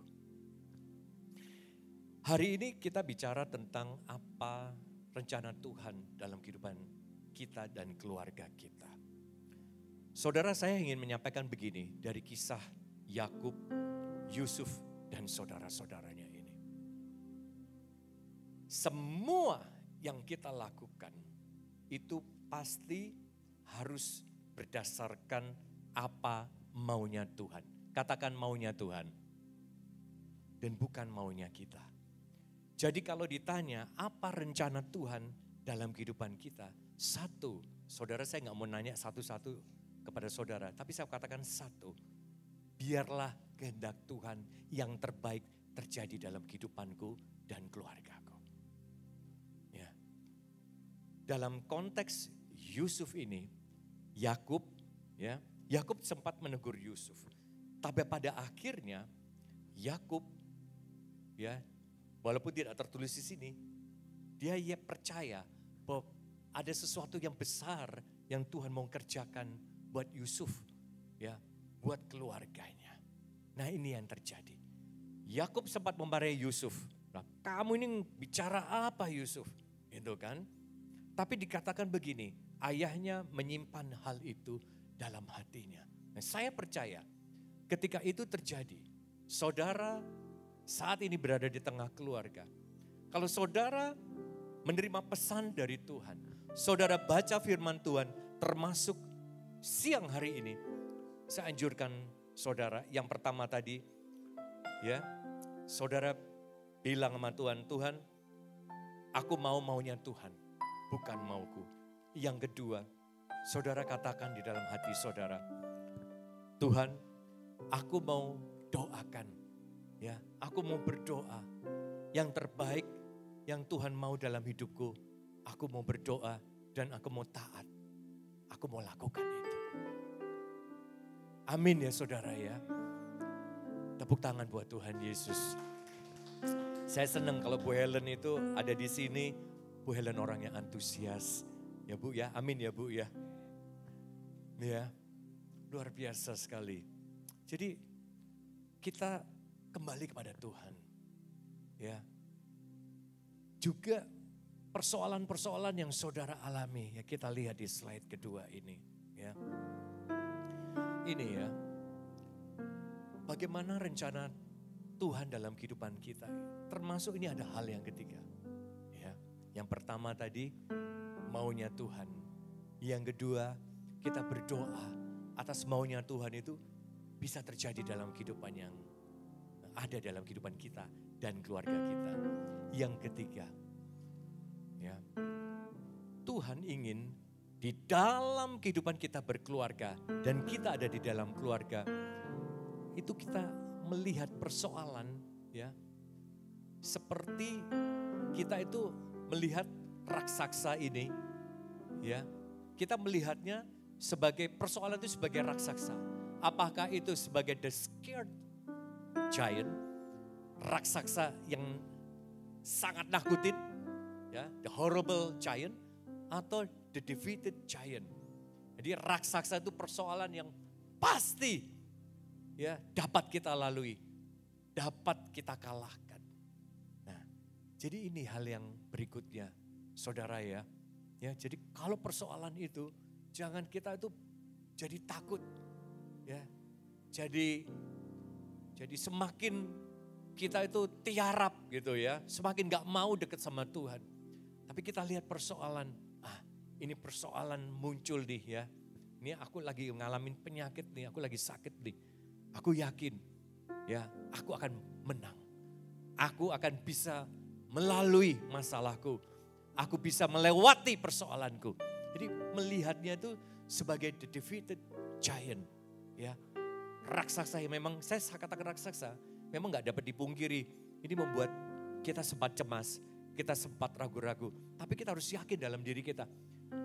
Hari ini kita bicara tentang apa rencana Tuhan dalam kehidupan kita dan keluarga kita. Saudara, saya ingin menyampaikan begini dari kisah Yakub, Yusuf, dan saudara-saudaranya ini. Semua yang kita lakukan itu pasti harus berdasarkan apa maunya Tuhan. Katakan maunya Tuhan. Dan bukan maunya kita. Jadi kalau ditanya apa rencana Tuhan dalam kehidupan kita. Satu, saudara, saya gak mau nanya satu-satu kepada saudara. Tapi saya katakan satu. Biarlah kehendak Tuhan yang terbaik terjadi dalam kehidupanku dan keluargaku. Ya. Dalam konteks Yusuf ini, Yakub sempat menegur Yusuf. Tapi pada akhirnya Yakub, ya, walaupun tidak tertulis di sini, dia percaya bahwa ada sesuatu yang besar yang Tuhan mau kerjakan buat Yusuf, ya, buat keluarganya. Nah, ini yang terjadi. Yakub sempat memarahi Yusuf. Nah, kamu ini bicara apa Yusuf? Gitu kan? Tapi dikatakan begini, ayahnya menyimpan hal itu dalam hatinya. Nah, saya percaya ketika itu terjadi, saudara saat ini berada di tengah keluarga. Kalau saudara menerima pesan dari Tuhan, saudara baca firman Tuhan termasuk siang hari ini, saya anjurkan saudara yang pertama tadi, ya, saudara bilang sama Tuhan, Tuhan, aku maunya Tuhan, bukan mauku. Yang kedua, saudara katakan di dalam hati saudara, Tuhan, aku mau doakan, ya, aku mau berdoa yang terbaik yang Tuhan mau dalam hidupku. Aku mau berdoa dan aku mau taat. Aku mau lakukan itu. Amin ya saudara ya. Tepuk tangan buat Tuhan Yesus. Saya senang kalau Bu Helen itu ada di sini. Bu Helen orang yang antusias. Ya Bu ya, amin ya Bu ya. Ya, luar biasa sekali. Jadi kita kembali kepada Tuhan. Ya. Juga persoalan-persoalan yang saudara alami, ya kita lihat di slide kedua ini, ya. Ini ya, bagaimana rencana Tuhan dalam kehidupan kita, termasuk ini ada hal yang ketiga, ya. Yang pertama tadi, maunya Tuhan. Yang kedua, kita berdoa atas maunya Tuhan itu bisa terjadi dalam kehidupan yang ada dalam kehidupan kita dan keluarga kita. Yang ketiga, ya, Tuhan ingin di dalam kehidupan kita berkeluarga dan kita ada di dalam keluarga, itu kita melihat persoalan, ya, seperti kita itu melihat raksasa ini, ya, kita melihatnya sebagai persoalan itu sebagai raksasa. Apakah itu sebagai the scared giant, raksasa yang sangat nakutin, ya, the horrible giant, atau the defeated giant. Jadi raksasa itu persoalan yang pasti, ya, dapat kita lalui, dapat kita kalahkan. Nah, jadi ini hal yang berikutnya, saudara ya. Ya, jadi kalau persoalan itu, jangan kita itu jadi takut, ya. Jadi semakin kita itu tiarap gitu ya, semakin gak mau deket sama Tuhan. Tapi kita lihat persoalan, ini persoalan muncul nih ya. Ini aku lagi ngalamin penyakit nih, aku lagi sakit nih. Aku yakin ya, aku akan menang. Aku akan bisa melalui masalahku. Aku bisa melewati persoalanku. Jadi melihatnya itu sebagai the defeated giant. Ya, raksasa yang memang, saya katakan raksasa, memang gak dapat dipungkiri. Ini membuat kita sempat cemas, kita sempat ragu-ragu. Tapi kita harus yakin dalam diri kita,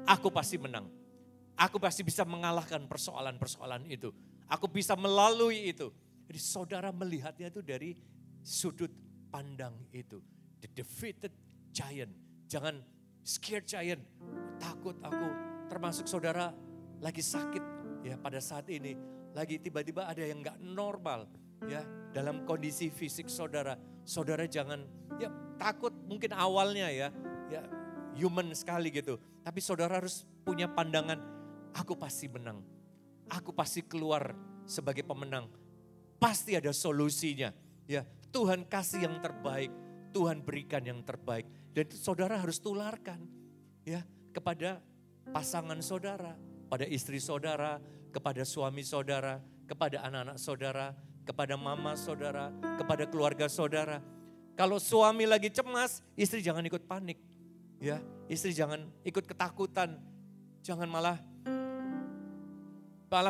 aku pasti menang. Aku pasti bisa mengalahkan persoalan-persoalan itu. Aku bisa melalui itu. Jadi saudara melihatnya itu dari sudut pandang itu. The defeated giant. Jangan scared giant. Takut aku. Termasuk saudara lagi sakit ya pada saat ini. Lagi tiba-tiba ada yang gak normal ya dalam kondisi fisik saudara. Saudara jangan ya takut mungkin awalnya ya human sekali gitu. Tapi saudara harus punya pandangan, aku pasti menang. Aku pasti keluar sebagai pemenang. Pasti ada solusinya. Ya, Tuhan kasih yang terbaik, Tuhan berikan yang terbaik. Dan saudara harus tularkan ya kepada pasangan saudara, pada istri saudara, kepada suami saudara, kepada anak-anak saudara, kepada mama saudara, kepada keluarga saudara. Kalau suami lagi cemas, istri jangan ikut panik. Ya, istri jangan ikut ketakutan. Jangan malah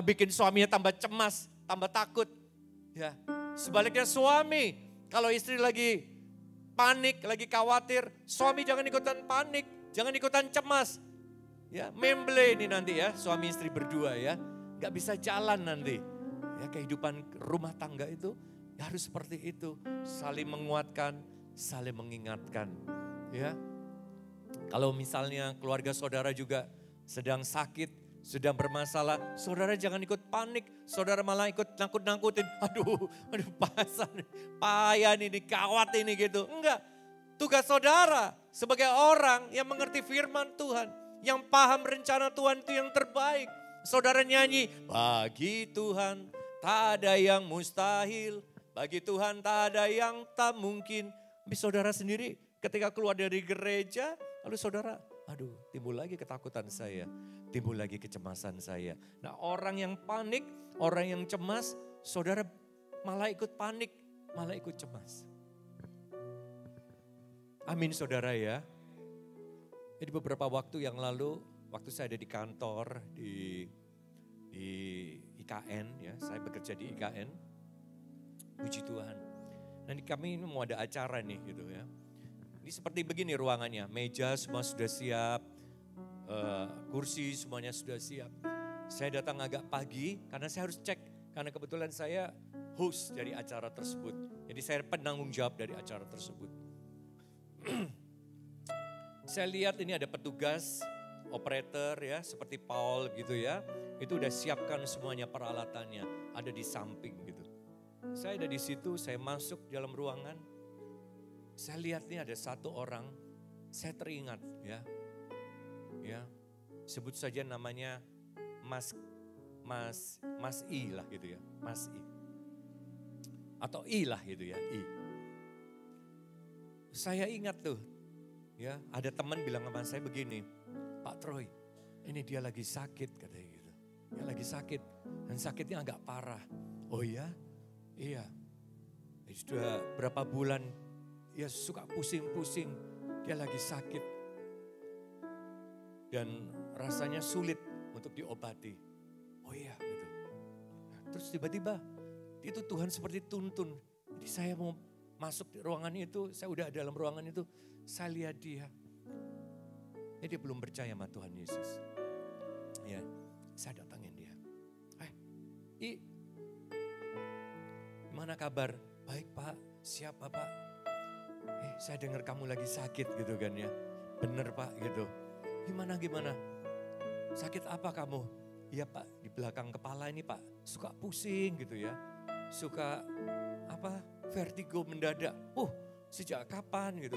bikin suaminya tambah cemas, tambah takut. Ya, sebaliknya suami, kalau istri lagi panik, lagi khawatir, suami jangan ikutan panik, jangan ikutan cemas. Ya, memble ini nanti ya, suami istri berdua ya, gak bisa jalan nanti. Ya, kehidupan rumah tangga itu ya harus seperti itu, saling menguatkan, saling mengingatkan. Ya, kalau misalnya keluarga saudara juga sedang sakit, sedang bermasalah, saudara jangan ikut panik, saudara malah ikut nangkut-nangkutin. Aduh payah ini, gawat ini gitu. Enggak, tugas saudara sebagai orang yang mengerti firman Tuhan, yang paham rencana Tuhan itu yang terbaik. Saudara nyanyi, bagi Tuhan tak ada yang mustahil, bagi Tuhan tak ada yang tak mungkin. Tapi saudara sendiri ketika keluar dari gereja, lalu saudara, aduh timbul lagi ketakutan saya, timbul lagi kecemasan saya. Nah orang yang panik, orang yang cemas, saudara malah ikut panik, malah ikut cemas. Amin saudara ya. Jadi beberapa waktu yang lalu, waktu saya ada di kantor, di IKN ya, saya bekerja di IKN, puji Tuhan. Nanti kami ini mau ada acara nih gitu ya. Ini seperti begini ruangannya, meja semua sudah siap, kursi semuanya sudah siap. Saya datang agak pagi karena saya harus cek, karena kebetulan saya host dari acara tersebut. Jadi saya penanggung jawab dari acara tersebut. Saya lihat ini ada petugas, operator ya, seperti Paul gitu ya. Itu udah siapkan semuanya peralatannya, ada di samping gitu. Saya ada di situ, saya masuk dalam ruangan. Saya lihat nih ada satu orang, saya teringat ya. Sebut saja namanya Mas I lah gitu ya, Mas I. Atau I lah gitu ya, I. Saya ingat tuh, ya ada teman bilang sama saya begini, Pak Troy, ini dia lagi sakit katanya gitu. Dia lagi sakit dan sakitnya agak parah. Oh ya? Iya. Sudah berapa bulan ya suka pusing-pusing, dia lagi sakit. Dan rasanya sulit untuk diobati. Oh iya gitu. Nah, terus tiba-tiba itu Tuhan seperti tuntun. Jadi saya mau masuk di ruangan itu, saya udah dalam ruangan itu, saya lihat dia. Dia belum percaya sama Tuhan Yesus. Ya, saya datangin dia. Gimana kabar? Baik Pak, siap Pak. Saya dengar kamu lagi sakit gitu kan ya. Bener Pak gitu. Gimana? Sakit apa kamu? Iya Pak, di belakang kepala ini Pak suka pusing gitu ya. Suka vertigo mendadak. Sejak kapan gitu?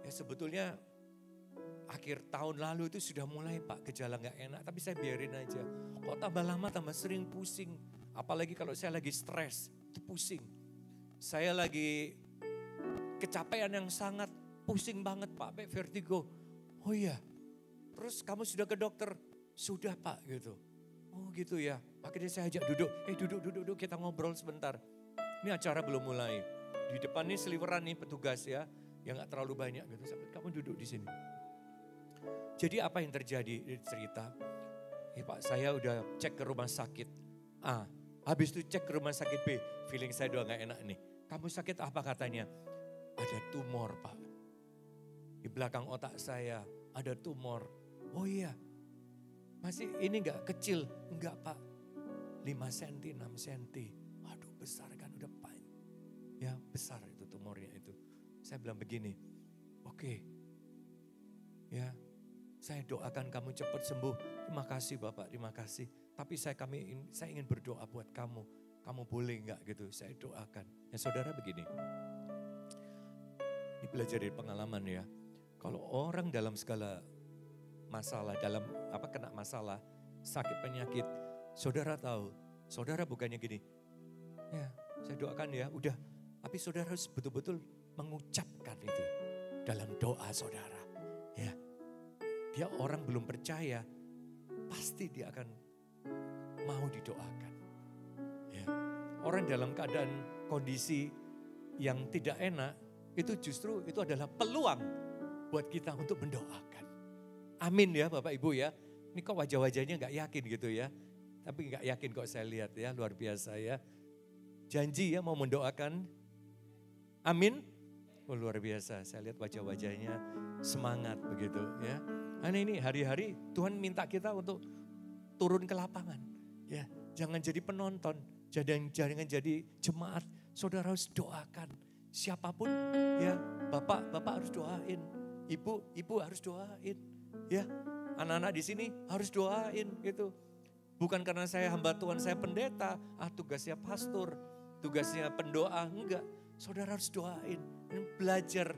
Ya sebetulnya akhir tahun lalu itu sudah mulai Pak gejala gak enak. Tapi saya biarin aja. Kok tambah lama tambah sering pusing. Apalagi kalau saya lagi stres, itu pusing. Saya lagi kecapean yang sangat pusing banget Pak, sampai vertigo. Oh iya, terus kamu sudah ke dokter? Sudah Pak gitu. Oh gitu ya, akhirnya saya ajak duduk. Duduk, kita ngobrol sebentar. Ini acara belum mulai. Di depan nih seliweran nih petugas ya, yang gak terlalu banyak gitu. Sampai kamu duduk di sini. Jadi apa yang terjadi cerita? Pak saya udah cek ke rumah sakit A, habis itu cek ke rumah sakit B. Feeling saya udah gak enak nih. Kamu sakit apa katanya? Ada tumor Pak. Di belakang otak saya ada tumor. Oh iya, masih ini gak kecil? Enggak Pak, 5 cm, 6 cm. Waduh besar kan, udah panjang. Ya besar itu tumornya itu. Saya bilang begini, oke, ya saya doakan kamu cepat sembuh. Terima kasih Bapak, terima kasih. Tapi saya ingin berdoa buat kamu. Kamu boleh enggak gitu, saya doakan. Ya saudara begini, ini belajar dari pengalaman ya. Kalau orang dalam segala masalah, kena masalah, sakit penyakit, saudara tahu, saudara bukannya gini, ya saya doakan ya, udah. Tapi saudara harus betul-betul mengucapkan itu dalam doa saudara. Ya, dia orang belum percaya, pasti dia akan mau didoakan. Ya. Orang dalam keadaan kondisi yang tidak enak, itu justru itu adalah peluang buat kita untuk mendoakan. Amin ya Bapak Ibu ya. Ini kok wajah-wajahnya gak yakin gitu ya. Tapi gak yakin kok saya lihat ya, luar biasa ya. Janji ya mau mendoakan. Amin. Oh, luar biasa, saya lihat wajah-wajahnya semangat begitu ya. Ini hari-hari Tuhan minta kita untuk turun ke lapangan. Ya, jangan jadi penonton, jangan jadi jemaat. Saudara harus doakan. Siapapun ya, bapak harus doain. Ibu harus doain. Ya, anak-anak di sini harus doain gitu. Bukan karena saya hamba Tuhan, saya pendeta, tugasnya pastor, tugasnya pendoa, enggak. Saudara harus doain, belajar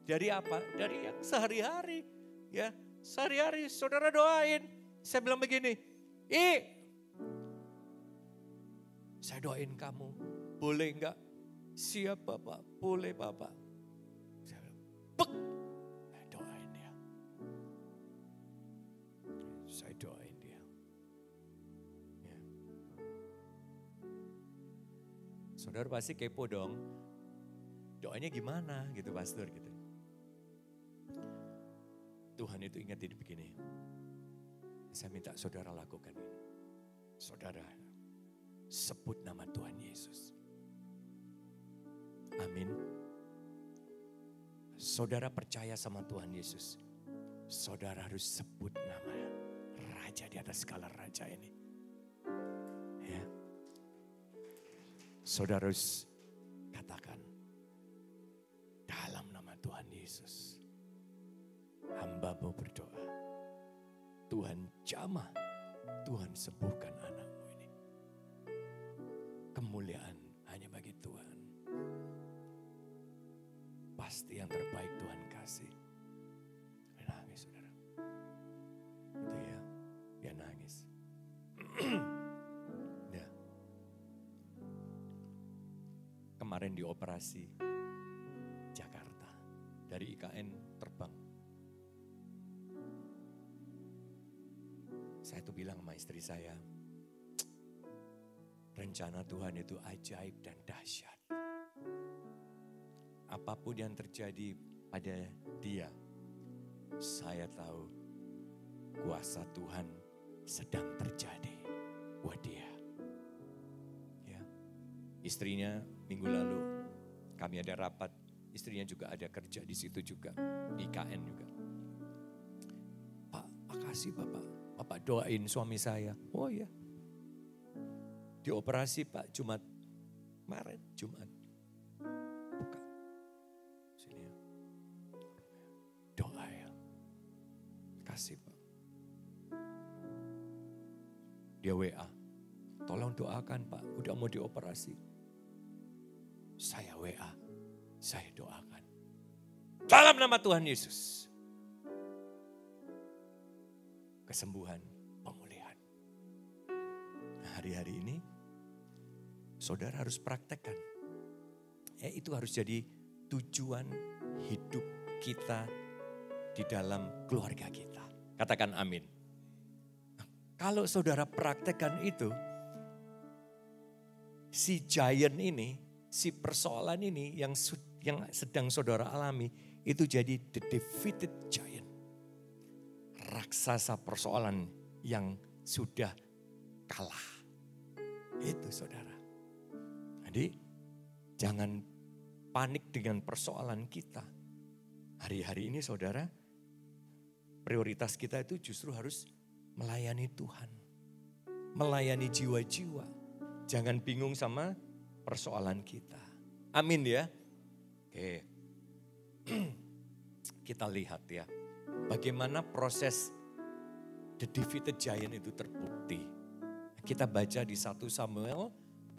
dari apa? Dari yang sehari-hari. Ya, sehari-hari saudara doain. Saya bilang begini, saya doain kamu, boleh enggak? Siap Bapak, boleh Bapak. Saya bilang, doain dia. Saya doain dia. Ya. Saudara pasti kepo dong, doanya gimana gitu pastor gitu. Tuhan itu ingatin begini, saya minta saudara lakukan ini. Saudara sebut nama Tuhan Yesus. Amin. Saudara percaya sama Tuhan Yesus, saudara harus sebut nama Raja di atas segala raja ini. Ya. Saudara harus katakan, dalam nama Tuhan Yesus, hamba-Mu berdoa, Tuhan jamah, Tuhan sembuhkan anakmu ini. Kemuliaan hanya bagi Tuhan. Pasti yang terbaik Tuhan kasih. Dia nangis saudara. Itu ya, dia nangis. Ya. Kemarin dioperasi Jakarta, dari IKN terbang. Saya tuh bilang sama istri saya, rencana Tuhan itu ajaib dan dahsyat. Apapun yang terjadi pada dia, saya tahu kuasa Tuhan sedang terjadi buat dia. Ya. Istrinya minggu lalu kami ada rapat, istrinya juga ada kerja di situ juga, di IKN juga. Pak, makasih Bapak doain suami saya. Oh iya. Dioperasi Pak Jumat kemarin, Jumat. Buka. Sini ya. Doa ya. Kasih Pak. Dia WA. Tolong doakan Pak, udah mau dioperasi. Saya WA, saya doakan. Dalam nama Tuhan Yesus. Kesembuhan, pemulihan. Hari-hari ini saudara harus praktekkan. Ya, itu harus jadi tujuan hidup kita di dalam keluarga kita. Katakan amin. Kalau saudara praktekkan itu, si giant ini, si persoalan ini yang sedang saudara alami, itu jadi the defeated giant. Raksasa persoalan yang sudah kalah. Itu saudara. Jadi jangan panik dengan persoalan kita. Hari-hari ini saudara, prioritas kita itu justru harus melayani Tuhan. Melayani jiwa-jiwa. Jangan bingung sama persoalan kita. Amin ya. Oke. Kita lihat ya. Bagaimana proses the defeated giant itu terbukti. Kita baca di 1 Samuel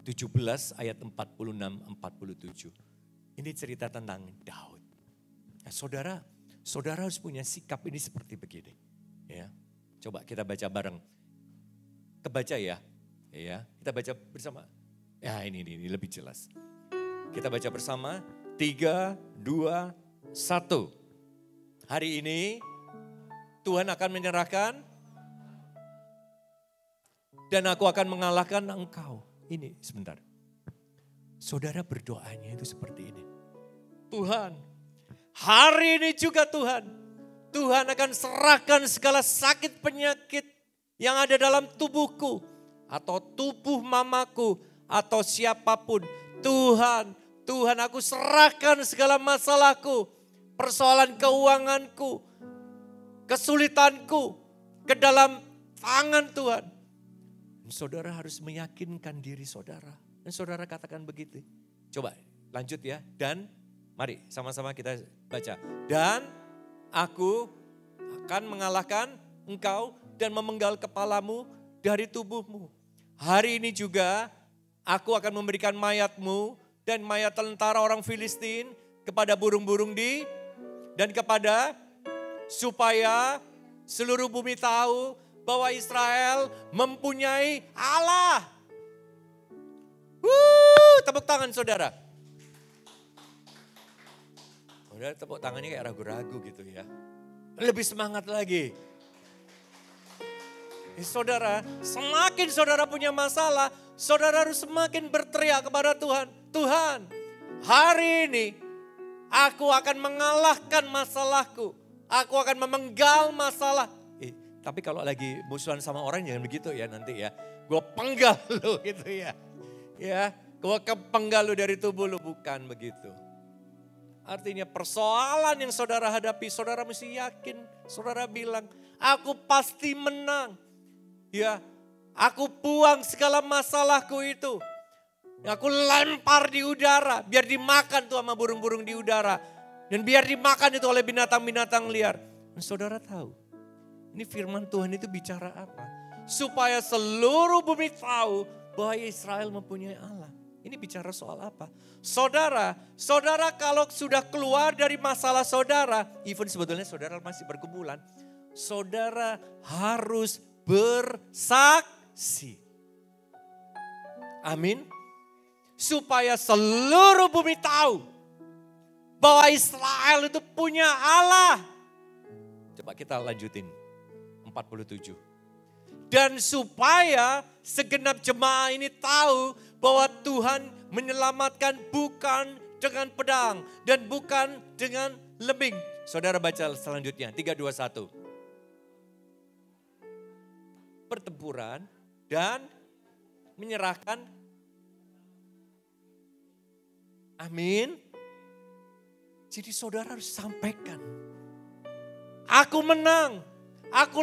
17 ayat 46-47. Ini cerita tentang Daud. Nah, saudara harus punya sikap ini seperti begini. Ya. Coba kita baca bareng. Kebaca ya. Ya, kita baca bersama. Ya, ini lebih jelas. Kita baca bersama. 3, 2, 1. Hari ini Tuhan akan menyerahkan dan aku akan mengalahkan engkau. Ini sebentar. Saudara berdoanya itu seperti ini. Tuhan, hari ini juga Tuhan akan serahkan segala sakit penyakit yang ada dalam tubuhku atau tubuh mamaku atau siapapun. Tuhan aku serahkan segala masalahku, persoalan keuanganku, kesulitanku ke dalam tangan Tuhan. Saudara harus meyakinkan diri saudara. Dan saudara katakan begitu. Coba lanjut ya. Dan mari sama-sama kita baca. Dan aku akan mengalahkan engkau dan memenggal kepalamu dari tubuhmu. Hari ini juga aku akan memberikan mayatmu dan mayat tentara orang Filistin kepada burung-burung dan kepada supaya seluruh bumi tahu bahwa Israel mempunyai Allah. Tepuk tangan saudara. Saudara tepuk tangannya kayak ragu-ragu gitu ya. Lebih semangat lagi. Saudara, semakin saudara punya masalah, saudara harus semakin berteriak kepada Tuhan. Tuhan, hari ini aku akan mengalahkan masalahku. Aku akan memenggal masalah. Tapi kalau lagi musuhan sama orang jangan begitu ya nanti ya. Gue penggal lu gitu ya. Ya, gue kepenggal lu dari tubuh lu. Bukan begitu. Artinya persoalan yang saudara hadapi, saudara mesti yakin. Saudara bilang, aku pasti menang. Ya, aku buang segala masalahku itu. Aku lempar di udara, biar dimakan tuh sama burung-burung di udara. Dan biar dimakan itu oleh binatang-binatang liar. Dan saudara tahu, ini firman Tuhan itu bicara apa? Supaya seluruh bumi tahu bahwa Israel mempunyai Allah. Ini bicara soal apa? Saudara kalau sudah keluar dari masalah saudara, even sebetulnya saudara masih bergumulan, saudara harus bersaksi. Amin. Supaya seluruh bumi tahu bahwa Israel itu punya Allah. Coba kita lanjutin. 47. Dan supaya segenap jemaah ini tahu bahwa Tuhan menyelamatkan bukan dengan pedang dan bukan dengan lembing. Saudara baca selanjutnya, 3, 2, 1. Pertempuran dan menyerahkan. Amin. Jadi saudara harus sampaikan. Aku menang. Aku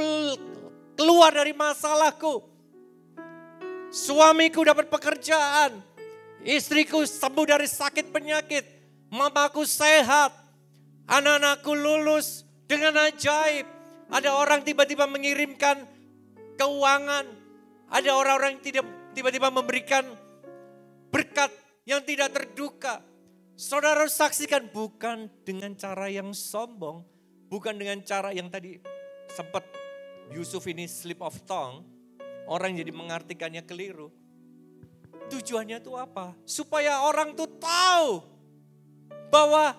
keluar dari masalahku. Suamiku dapat pekerjaan. Istriku sembuh dari sakit penyakit. Mamaku sehat. Anak-anakku lulus dengan ajaib. Ada orang tiba-tiba mengirimkan keuangan. Ada orang-orang yang tiba-tiba memberikan berkat yang tidak terduga. Saudara harus saksikan bukan dengan cara yang sombong. Bukan dengan cara yang tadi sempat Yusuf ini slip of tongue. Orang jadi mengartikannya keliru. Tujuannya itu apa? Supaya orang tuh tahu bahwa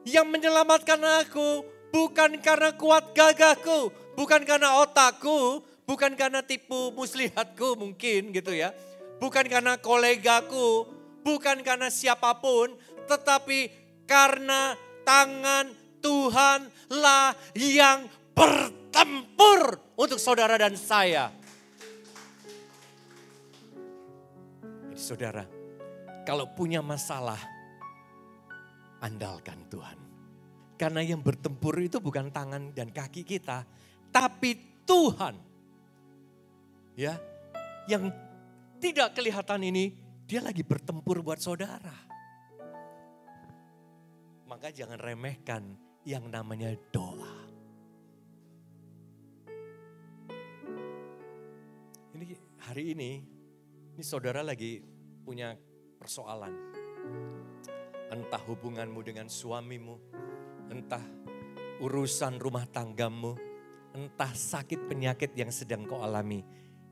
Yang menyelamatkan aku bukan karena kuat gagahku, bukan karena otakku, bukan karena tipu muslihatku mungkin gitu ya. Bukan karena kolegaku, bukan karena siapapun, tetapi karena tangan Tuhanlah yang bertempur untuk saudara dan saya. Jadi saudara, kalau punya masalah, andalkan Tuhan. Karena yang bertempur itu bukan tangan dan kaki kita, tapi Tuhan. Ya, yang tidak kelihatan ini, dia lagi bertempur buat saudara. Maka jangan remehkan yang namanya doa. Ini hari ini saudara lagi punya persoalan. Entah hubunganmu dengan suamimu, entah urusan rumah tanggamu, entah sakit penyakit yang sedang kau alami.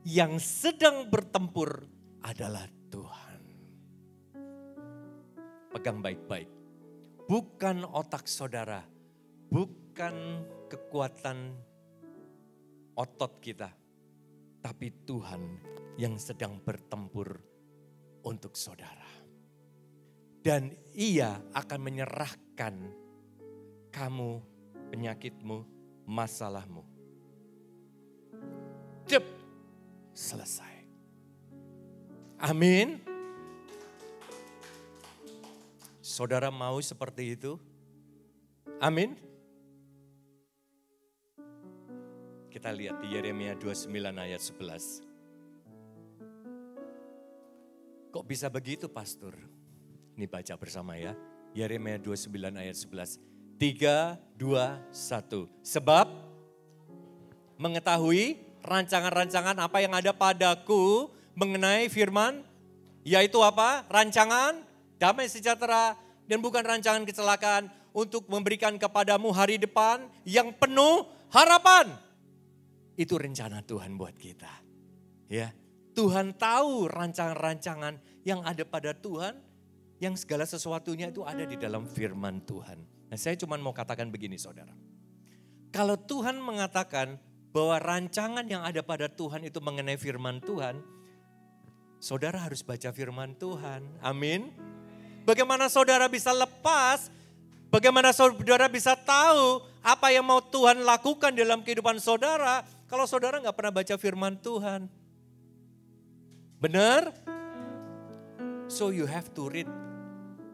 Yang sedang bertempur adalah Tuhan. Pegang baik-baik. Bukan otak saudara, bukan kekuatan otot kita, tapi Tuhan yang sedang bertempur untuk saudara. Dan Ia akan menyerahkan kamu, penyakitmu, masalahmu. Selesai. Amin. Saudara mau seperti itu? Amin. Kita lihat di Yeremia 29 ayat 11. Kok bisa begitu, Pastor? Ini baca bersama ya. Yeremia 29 ayat 11. 3, 2, 1. Sebab mengetahui rancangan-rancangan apa yang ada padaku mengenai firman, yaitu apa? Rancangan damai sejahtera dan bukan rancangan kecelakaan, untuk memberikan kepadamu hari depan yang penuh harapan. Itu rencana Tuhan buat kita. Ya, Tuhan tahu rancangan-rancangan yang ada pada Tuhan, yang segala sesuatunya itu ada di dalam firman Tuhan. Nah, saya cuma mau katakan begini, saudara. Kalau Tuhan mengatakan bahwa rancangan yang ada pada Tuhan itu mengenai firman Tuhan, saudara harus baca firman Tuhan. Amin. Bagaimana saudara bisa lepas, bagaimana saudara bisa tahu apa yang mau Tuhan lakukan dalam kehidupan saudara, kalau saudara nggak pernah baca firman Tuhan. Benar? So you have to read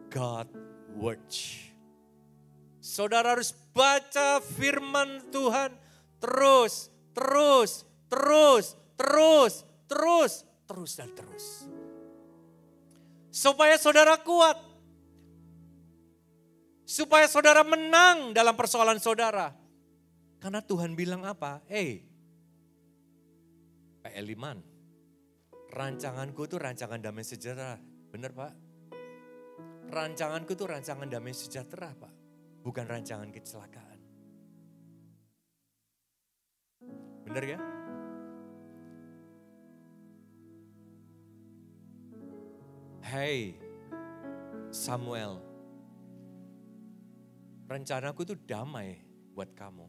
God words. Saudara harus baca firman Tuhan. Terus dan terus. Supaya saudara kuat. Supaya saudara menang dalam persoalan saudara. Karena Tuhan bilang apa? Pak Eliman, rancanganku itu rancangan damai sejahtera. Benar Pak? Rancanganku itu rancangan damai sejahtera Pak. Bukan rancangan kecelakaan. Benar ya? Hey Samuel, rencanaku itu damai buat kamu.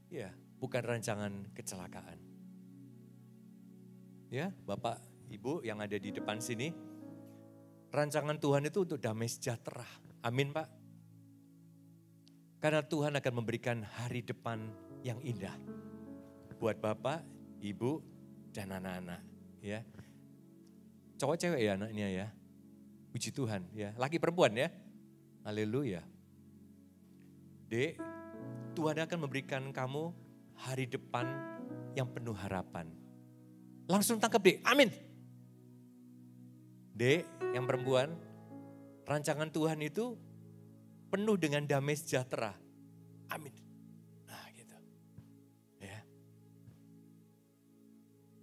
Ya, bukan rancangan kecelakaan. Ya, Bapak, Ibu yang ada di depan sini, rancangan Tuhan itu untuk damai sejahtera. Amin Pak. Karena Tuhan akan memberikan hari depan yang indah buat Bapak, Ibu, dan anak-anak. Ya, cowok cewek ya anaknya ya. Puji Tuhan ya. Laki perempuan ya. Haleluya. Dek, Tuhan akan memberikan kamu hari depan yang penuh harapan. Langsung tangkap Dek. Amin. Dek, yang perempuan, rancangan Tuhan itu penuh dengan damai sejahtera. Amin. Nah gitu. Ya.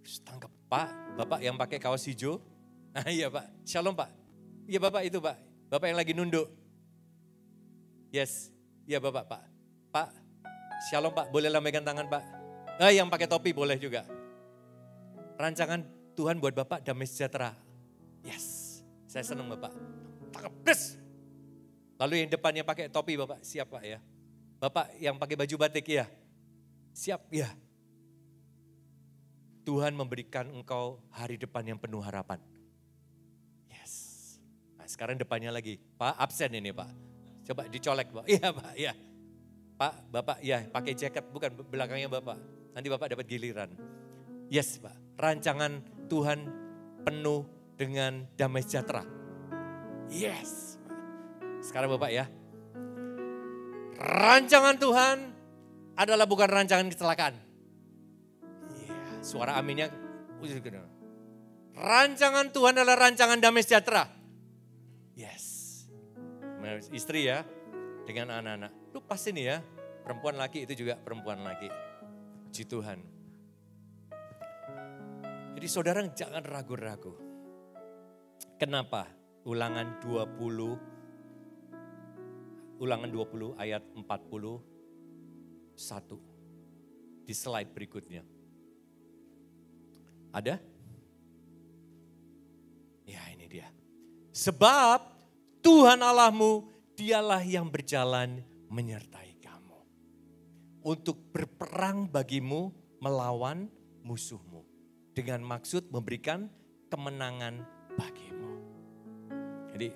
Terus tangkap Pak, Bapak yang pakai kaos hijau. Nah iya Pak, shalom Pak. Iya Bapak itu Pak, Bapak yang lagi nunduk. Yes, iya Bapak Pak. Pak, shalom Pak, boleh lambaikan tangan Pak. Nah yang pakai topi boleh juga. Rancangan Tuhan buat Bapak damai sejahtera. Yes, saya senang Bapak. Tangkap, des. Lalu yang depannya pakai topi Bapak, siap Pak ya? Bapak yang pakai baju batik ya? Siap ya? Tuhan memberikan engkau hari depan yang penuh harapan. Yes. Nah sekarang depannya lagi, Pak absen ini Pak. Coba dicolek Pak, iya Pak, iya. Pak, Bapak ya pakai jaket, bukan belakangnya Bapak. Nanti Bapak dapat giliran. Yes Pak, rancangan Tuhan penuh dengan damai sejahtera. Yes. Sekarang Bapak ya. Rancangan Tuhan adalah bukan rancangan kecelakaan. Yeah, suara aminnya. Rancangan Tuhan adalah rancangan damai sejahtera. Yes. Istri ya, dengan anak-anak. Lu pasti nih ya, perempuan laki itu juga perempuan laki. Puji Tuhan. Jadi saudara jangan ragu-ragu. Kenapa? Ulangan 20 ayat 41 di slide berikutnya. Ada? Ya ini dia. Sebab Tuhan Allahmu dialah yang berjalan menyertai kamu. Untuk berperang bagimu melawan musuhmu. Dengan maksud memberikan kemenangan bagimu. Jadi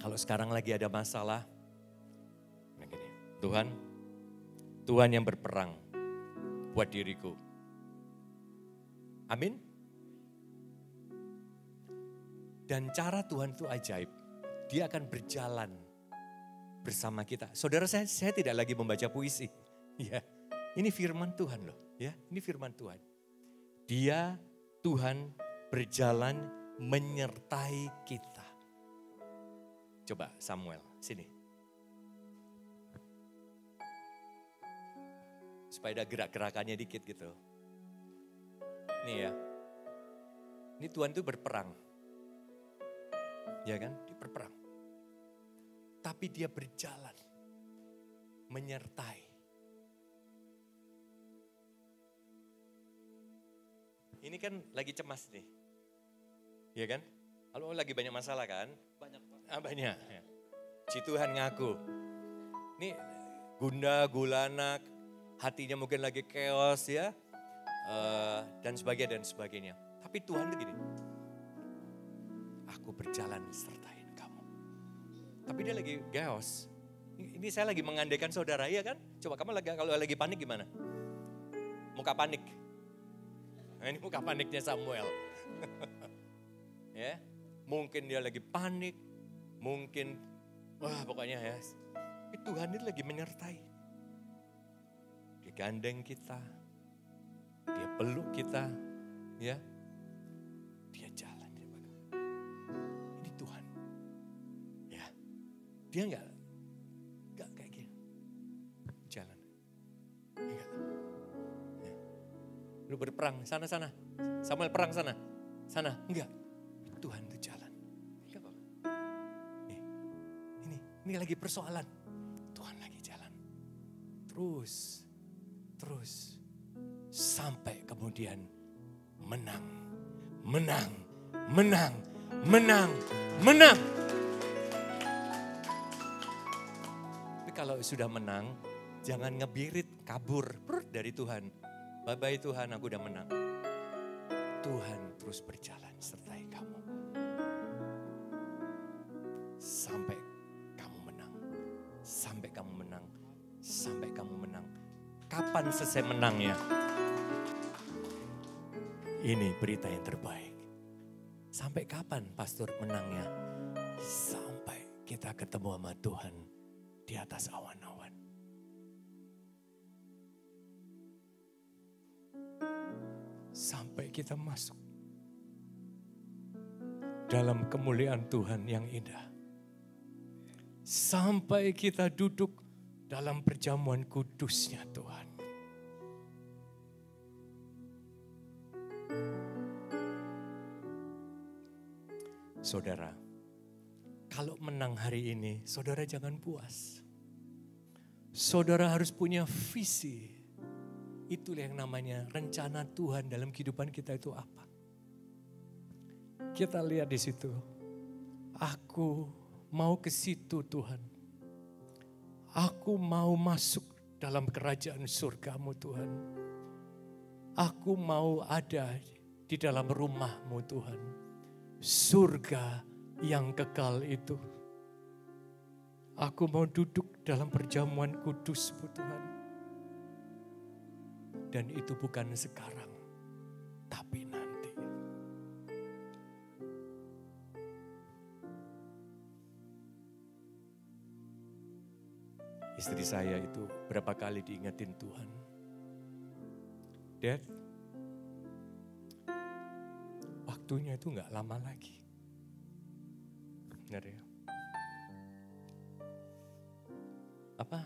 kalau sekarang lagi ada masalah, Tuhan yang berperang buat diriku. Amin. Dan cara Tuhan itu ajaib. Dia akan berjalan bersama kita. Saudara saya tidak lagi membaca puisi. Ya, ini firman Tuhan loh. Ya, ini firman Tuhan. Dia Tuhan berjalan menyertai kita. Coba Samuel, sini. Supaya ada gerak-gerakannya dikit gitu. Nih ya. Ini Tuhan tuh berperang. Ya kan? Dia berperang. Tapi dia berjalan. Menyertai. Ini kan lagi cemas nih. Ya kan? Kalau lagi banyak masalah kan? Banyak. Si Tuhan ngaku. Ini gundah, gulana, hatinya mungkin lagi chaos ya. Dan sebagainya. Tapi Tuhan itu gini. Aku berjalan sertain kamu. Tapi dia lagi chaos. Ini saya lagi mengandaikan saudara ya kan? Coba kamu kalau lagi panik gimana? Muka panik. Nah, ini muka paniknya Samuel. Ya, mungkin dia lagi panik, mungkin pokoknya ya. Tuhan itu lagi menyertai. Dia gandeng kita, dia peluk kita, ya. Dia jalan, ini Tuhan. Ya, dia enggak kayak gini. Jalan. Enggak. Ya. Lu berperang sana. Samuel perang sana. Enggak. Tuhan itu jalan. Enggak apa-apa. Ini lagi persoalan. Tuhan lagi jalan. Terus. Sampai kemudian menang. Tapi kalau sudah menang, jangan ngebirit, kabur dari Tuhan. Bye-bye Tuhan, aku udah menang. Tuhan terus berjalan sertai kamu. Sampai kamu menang. Kapan selesai menangnya? Ini berita yang terbaik. Sampai kapan pastor menangnya? Sampai kita ketemu sama Tuhan di atas awan-awan. Sampai kita masuk dalam kemuliaan Tuhan yang indah. Sampai kita duduk dalam perjamuan kudusnya Tuhan. Saudara, kalau menang hari ini, saudara jangan puas. Saudara harus punya visi. Itulah yang namanya rencana Tuhan dalam kehidupan kita itu apa. Kita lihat di situ. Aku mau ke situ Tuhan. Aku mau masuk dalam kerajaan surga-Mu Tuhan. Aku mau ada di dalam rumah-Mu Tuhan. Surga yang kekal itu. Aku mau duduk dalam perjamuan kudus-Mu Tuhan. Dan itu bukan sekarang, tapi nanti. Istri saya itu berapa kali diingetin Tuhan. Dad, waktunya itu gak lama lagi. Benar ya? Apa?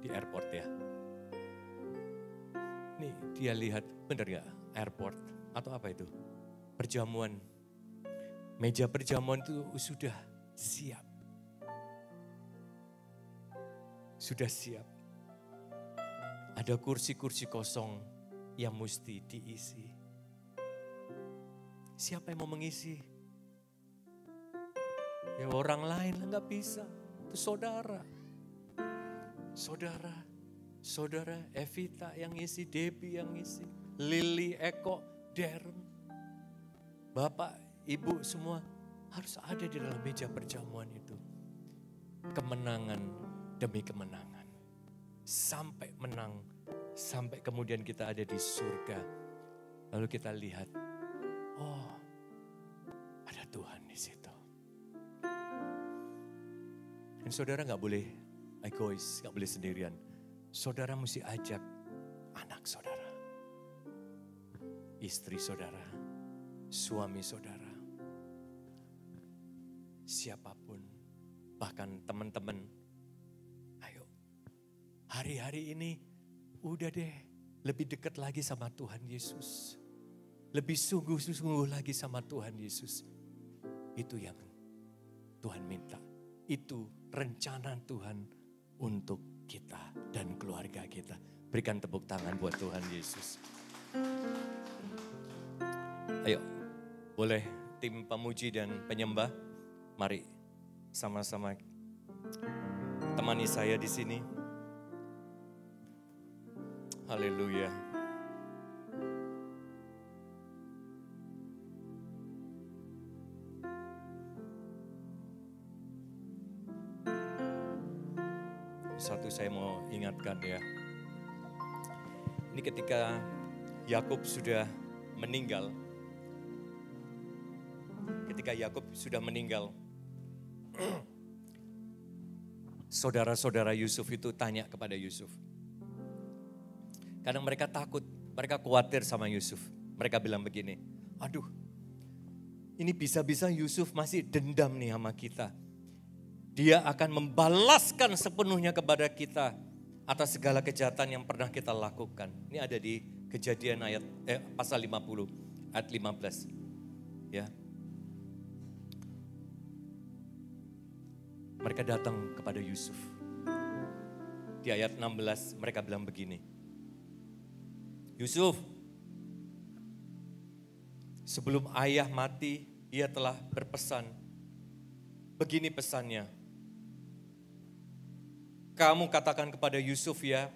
Di airport ya? Nih dia lihat, benar gak airport atau apa itu? Perjamuan. Meja perjamuan itu sudah siap. Sudah siap. Ada kursi-kursi kosong yang mesti diisi. Siapa yang mau mengisi? Ya orang lain lah gak bisa. Itu saudara. Saudara Evita yang ngisi, Debbie yang ngisi, Lily, Eko, Darren. Bapak, Ibu semua harus ada di dalam meja perjamuan itu. Kemenangan demi kemenangan. Sampai menang, sampai kemudian kita ada di surga. Lalu kita lihat, oh ada Tuhan di situ. Dan saudara gak boleh egois, gak boleh sendirian. Saudara mesti ajak anak saudara, istri saudara, suami saudara, siapapun, bahkan teman-teman. Ayo, hari-hari ini udah deh lebih dekat lagi sama Tuhan Yesus. Lebih sungguh-sungguh lagi sama Tuhan Yesus. Itu yang Tuhan minta. Itu rencana Tuhan untuk kita dan keluarga kita. Berikan tepuk tangan buat Tuhan Yesus. Ayo, boleh tim pemuji dan penyembah, mari sama-sama temani saya di sini. Haleluya. Satu saya mau ingatkan ya. Ini ketika Yakub sudah meninggal. Ketika Yakub sudah meninggal. Saudara-saudara Yusuf itu tanya kepada Yusuf. Kadang mereka takut, mereka khawatir sama Yusuf. Mereka bilang begini, aduh ini bisa-bisa Yusuf masih dendam nih sama kita. Dia akan membalaskan sepenuhnya kepada kita atas segala kejahatan yang pernah kita lakukan. Ini ada di Kejadian pasal 50 ayat 15. Ya. Mereka datang kepada Yusuf. Di ayat 16 mereka bilang begini. Yusuf, sebelum ayah mati, ia telah berpesan. Begini pesannya. Kamu katakan kepada Yusuf ya,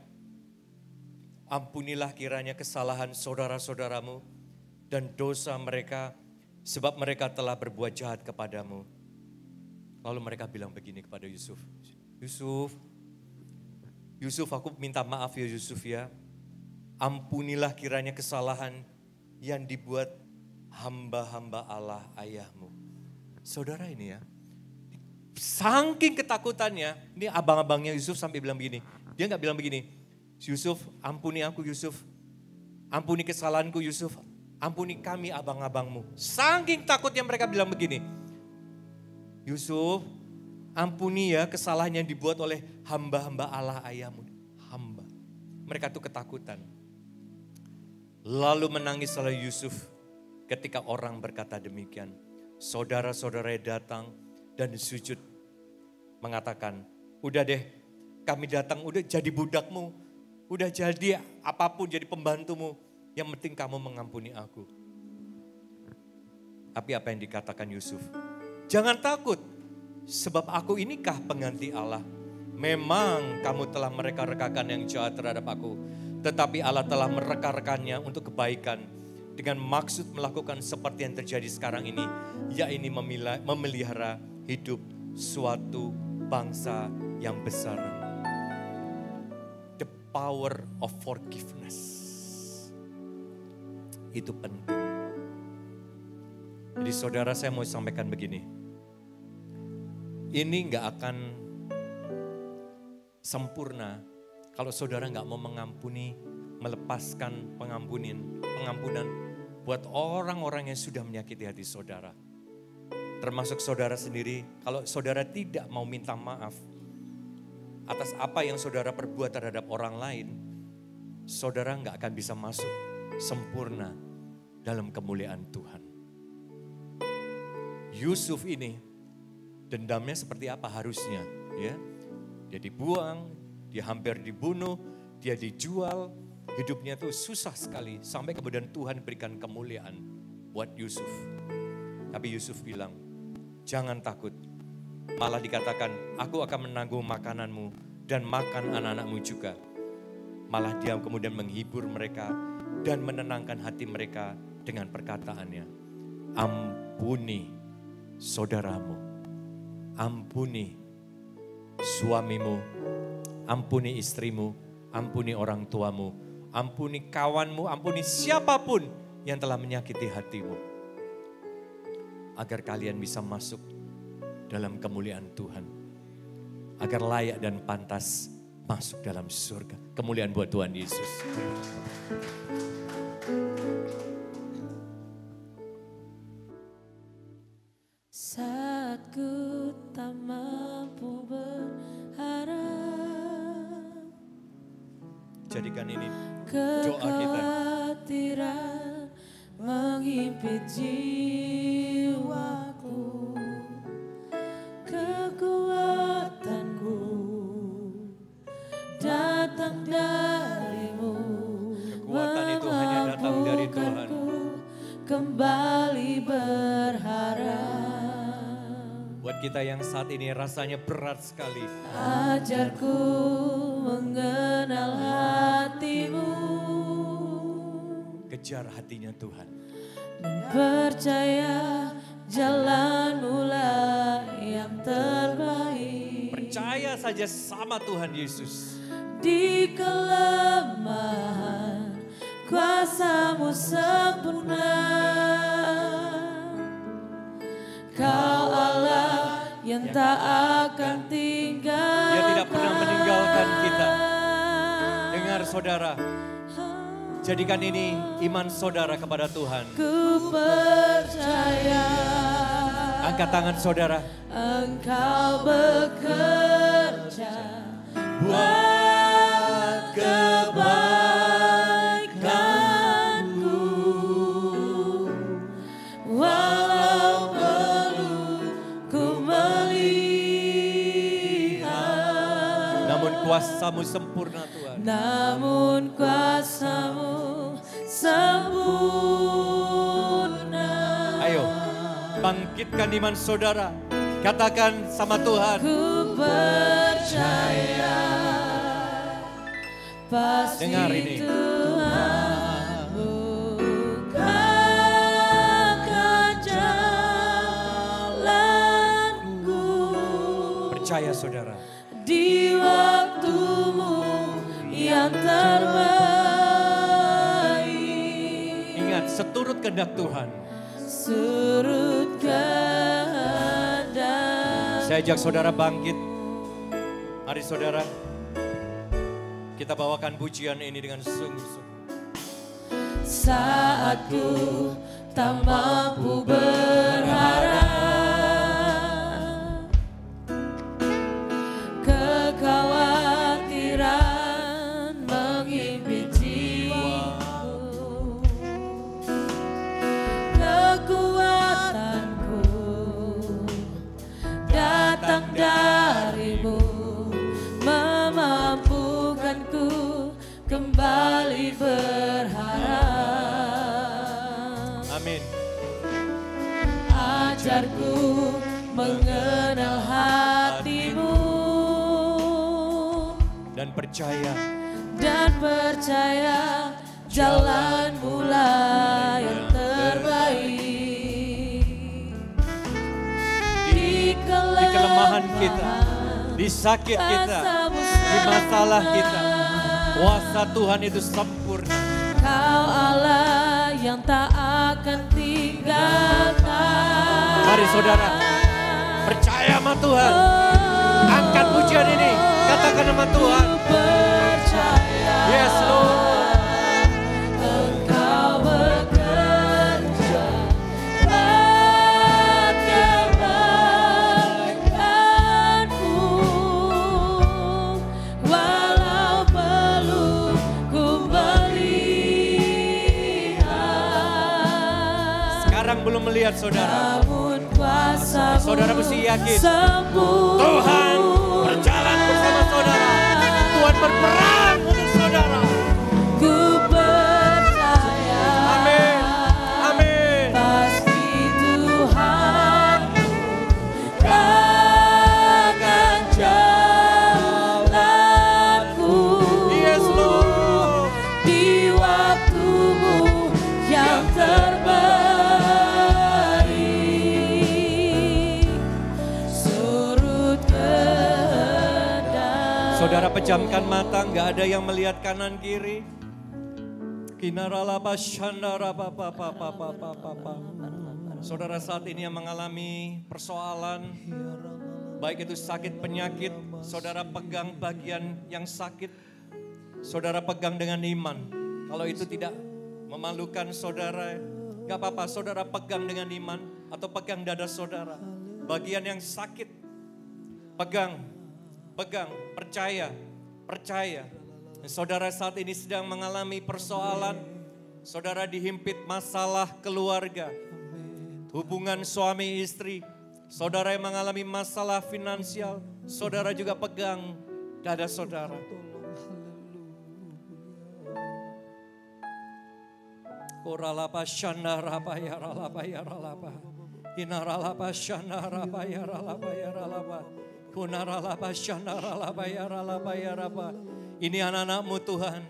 ampunilah kiranya kesalahan saudara-saudaramu dan dosa mereka, sebab mereka telah berbuat jahat kepadamu. Lalu mereka bilang begini kepada Yusuf. Yusuf aku minta maaf ya Yusuf ya. Ampunilah kiranya kesalahan yang dibuat hamba-hamba Allah ayahmu. Saudara ini ya. Saking ketakutannya, ini abang-abangnya Yusuf sampai bilang begini. Dia gak bilang begini, Yusuf ampuni aku Yusuf, ampuni kesalahanku Yusuf, ampuni kami abang-abangmu. Saking takutnya mereka bilang begini, Yusuf ampuni ya kesalahan yang dibuat oleh hamba-hamba Allah ayahmu. Hamba, mereka tuh ketakutan. Lalu menangislah Yusuf ketika orang berkata demikian. Saudara-saudara datang dan sujud mengatakan, udah deh kami datang udah jadi budakmu, udah jadi apapun jadi pembantumu, yang penting kamu mengampuni aku. Tapi apa yang dikatakan Yusuf? Jangan takut, sebab aku inikah pengganti Allah. Memang kamu telah mereka-rekakan yang jahat terhadap aku, tetapi Allah telah mereka-rekannya untuk kebaikan dengan maksud melakukan seperti yang terjadi sekarang ini, yaitu memelihara hidup suatu bangsa yang besar. The power of forgiveness. Itu penting. Jadi saudara, saya mau sampaikan begini. Ini gak akan sempurna kalau saudara gak mau mengampuni, melepaskan pengampunan buat orang-orang yang sudah menyakiti hati saudara. Termasuk saudara sendiri, kalau saudara tidak mau minta maaf atas apa yang saudara perbuat terhadap orang lain, saudara gak akan bisa masuk sempurna dalam kemuliaan Tuhan. Yusuf ini dendamnya seperti apa harusnya, ya? Dia dibuang, dia hampir dibunuh, dia dijual, hidupnya tuh susah sekali sampai kemudian Tuhan berikan kemuliaan buat Yusuf. Tapi Yusuf bilang, jangan takut. Malah dikatakan, aku akan menanggung makananmu dan makan anak-anakmu juga. Malah dia kemudian menghibur mereka dan menenangkan hati mereka dengan perkataannya, ampuni saudaramu. Ampuni suamimu, ampuni istrimu, ampuni orang tuamu, ampuni kawanmu, ampuni siapapun yang telah menyakiti hatimu. Agar kalian bisa masuk dalam kemuliaan Tuhan. Agar layak dan pantas masuk dalam surga. Kemuliaan buat Tuhan Yesus. Saat ku tak mampu berharap, jadikan ini doa kita. Kekhawatiran menghimpit jiwaku, kekuatanku datang darimu. Kekuatan itu hanya datang dari Tuhan. Kembali berharap. Buat kita yang saat ini rasanya berat sekali. Ajarku mengenal hatimu. Kejar hatinya Tuhan. Dan percaya jalanmu lah yang terbaik. Percaya saja sama Tuhan Yesus. Di kelemahan kuasa-Mu sempurna. Kau Allah yang tak akan tinggal. Dia tidak pernah meninggalkan kita. Dengar saudara, jadikan ini iman saudara kepada Tuhan. Ku percaya. Angkat tangan saudara. Engkau bekerja buat kebaikanku. Walau perlu ku melihat, Namun kuasa-Mu sempurna Tuhan. namun kuasa-Mu sempurna. Ayo, bangkitkan iman saudara. Katakan sama Tuhan. Ku percaya pasti Dengar ini. Tuhan bukakan jalanku. Percaya saudara. Di waktu-Mu yang terbaik. Ingat, seturut kehendak Tuhan. Surut kehendak. Saya ajak saudara bangkit. Mari saudara, kita bawakan pujian ini dengan sungguh-sungguh. Saat ku tak mampu berharap, kekhawatiran menghimpit jiwaku, kekuatanku datang darimu, memampukanku kembali berharap. Amin. Ajarku dan percaya. Dan percaya jalan mula yang terbaik. Di kelemahan kita, di sakit kita, di masalah kita, kuasa Tuhan itu sempurna. Kau Allah yang tak akan tinggalkan. Mari saudara, percaya sama Tuhan. Angkat pujian ini, katakan nama Tuhan. Percaya. Yes Lord. Engkau bekerja buat kebaikanku, walau belum ku melihat. Sekarang belum melihat saudara. Namun kuasa-Mu Saudara mesti yakin. sempurna. Tuhan berjalan bersama saudara. Tuhan berperang untuk saudara. Ku percaya. Amin. Amin. Pasti Tuhan akan jalanku. Yes Lord. Di waktu-Mu yang terbaik. Surut kehendak. Saudara pejamkan mata, nggak ada yang melihat kanan kiri. Kinaralaba shandaraba papa. Saudara saat ini yang mengalami persoalan, baik itu sakit penyakit, saudara pegang bagian yang sakit, saudara pegang dengan iman. Kalau itu tidak memalukan saudara, nggak apa-apa, saudara pegang dengan iman atau pegang dada saudara. Bagian yang sakit, pegang, percaya. Saudara saat ini sedang mengalami persoalan, saudara dihimpit masalah keluarga, hubungan suami istri, saudara yang mengalami masalah finansial, saudara juga pegang dada saudara. Koralapa shandarapa yaralapa yaralapa. Inaralapa shandarapa yaralapa yaralapa. Kunaralapa shandaralapa yaralapa yarapa. Ini anak-anak-Mu Tuhan.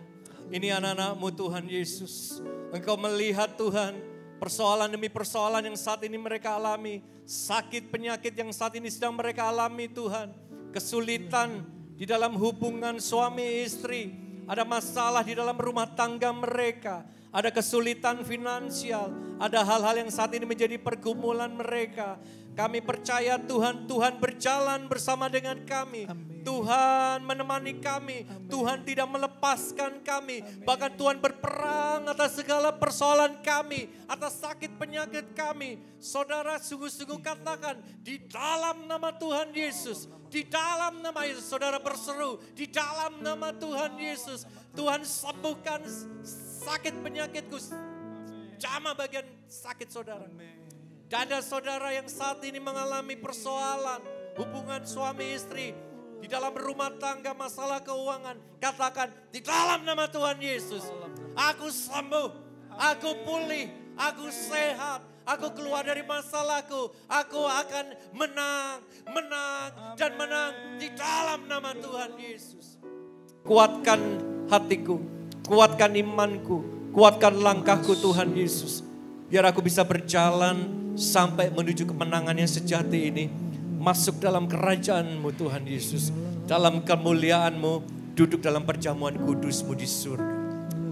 Ini anak-anak-Mu Tuhan Yesus. Engkau melihat Tuhan persoalan demi persoalan yang saat ini mereka alami. Sakit penyakit yang saat ini sedang mereka alami Tuhan. Kesulitan di dalam hubungan suami istri. Ada masalah di dalam rumah tangga mereka. Ada kesulitan finansial. Ada hal-hal yang saat ini menjadi pergumulan mereka. Kami percaya Tuhan berjalan bersama dengan kami. Amin. Tuhan menemani kami. Amin. Tuhan tidak melepaskan kami. Amin. Bahkan Tuhan berperang atas segala persoalan kami. Atas sakit penyakit kami. Saudara sungguh-sungguh katakan di dalam nama Tuhan Yesus. Di dalam nama Yesus saudara berseru. Di dalam nama Tuhan Yesus. Tuhan sembuhkan sakit penyakitku. Jamah bagian sakit saudara. Dada saudara yang saat ini mengalami persoalan, hubungan suami istri, di dalam rumah tangga masalah keuangan, katakan di dalam nama Tuhan Yesus, aku sembuh, aku pulih, aku sehat, aku keluar dari masalahku, aku akan menang dan menang di dalam nama Tuhan Yesus. Kuatkan hatiku, kuatkan imanku, kuatkan langkahku Tuhan Yesus, biar aku bisa berjalan sampai menuju kemenangan yang sejati ini. Masuk dalam kerajaan-Mu Tuhan Yesus. Dalam kemuliaan-Mu. Duduk dalam perjamuan kudus-Mu di surga.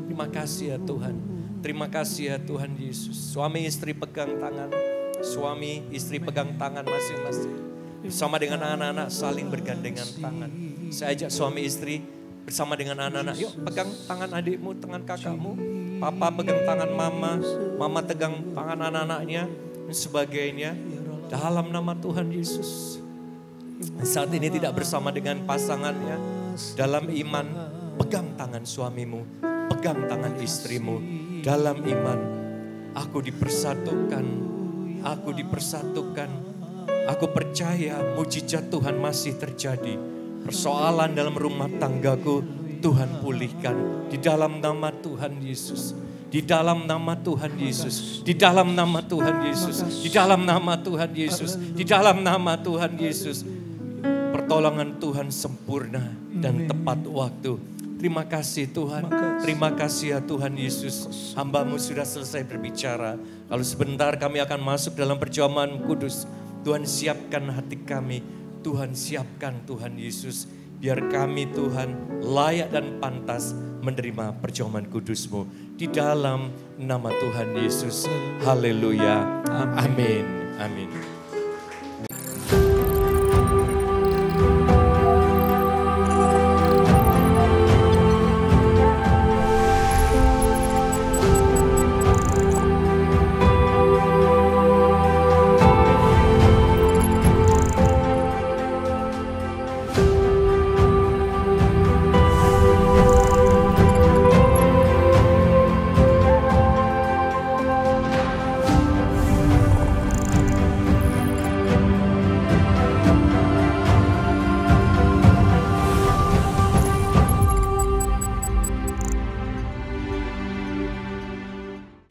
Terima kasih ya Tuhan. Terima kasih ya Tuhan Yesus. Suami istri pegang tangan. Suami istri pegang tangan masing-masing. Bersama dengan anak-anak saling bergandengan tangan. Saya ajak suami istri bersama dengan anak-anak. Yuk pegang tangan adikmu, tangan kakakmu. Papa pegang tangan mama. Mama pegang tangan anak-anaknya. Sebagainya dalam nama Tuhan Yesus. Saat ini tidak bersama dengan pasangannya, dalam iman pegang tangan suamimu, pegang tangan istrimu, dalam iman aku dipersatukan, aku percaya mujizat Tuhan masih terjadi. Persoalan dalam rumah tanggaku Tuhan pulihkan di dalam nama Tuhan Yesus. Di dalam nama Tuhan Yesus, di dalam nama Tuhan Yesus, di dalam nama Tuhan Yesus, di dalam nama Tuhan Yesus. pertolongan Tuhan sempurna dan tepat waktu. Terima kasih Tuhan. Terima kasih ya Tuhan Yesus. Hamba-Mu sudah selesai berbicara. Kalau sebentar kami akan masuk dalam perjamuan kudus. Tuhan siapkan hati kami. Tuhan siapkan Tuhan Yesus. Biar kami Tuhan layak dan pantas menerima perjamuan kudus-Mu. Di dalam nama Tuhan Yesus. Haleluya. Amin. Amin.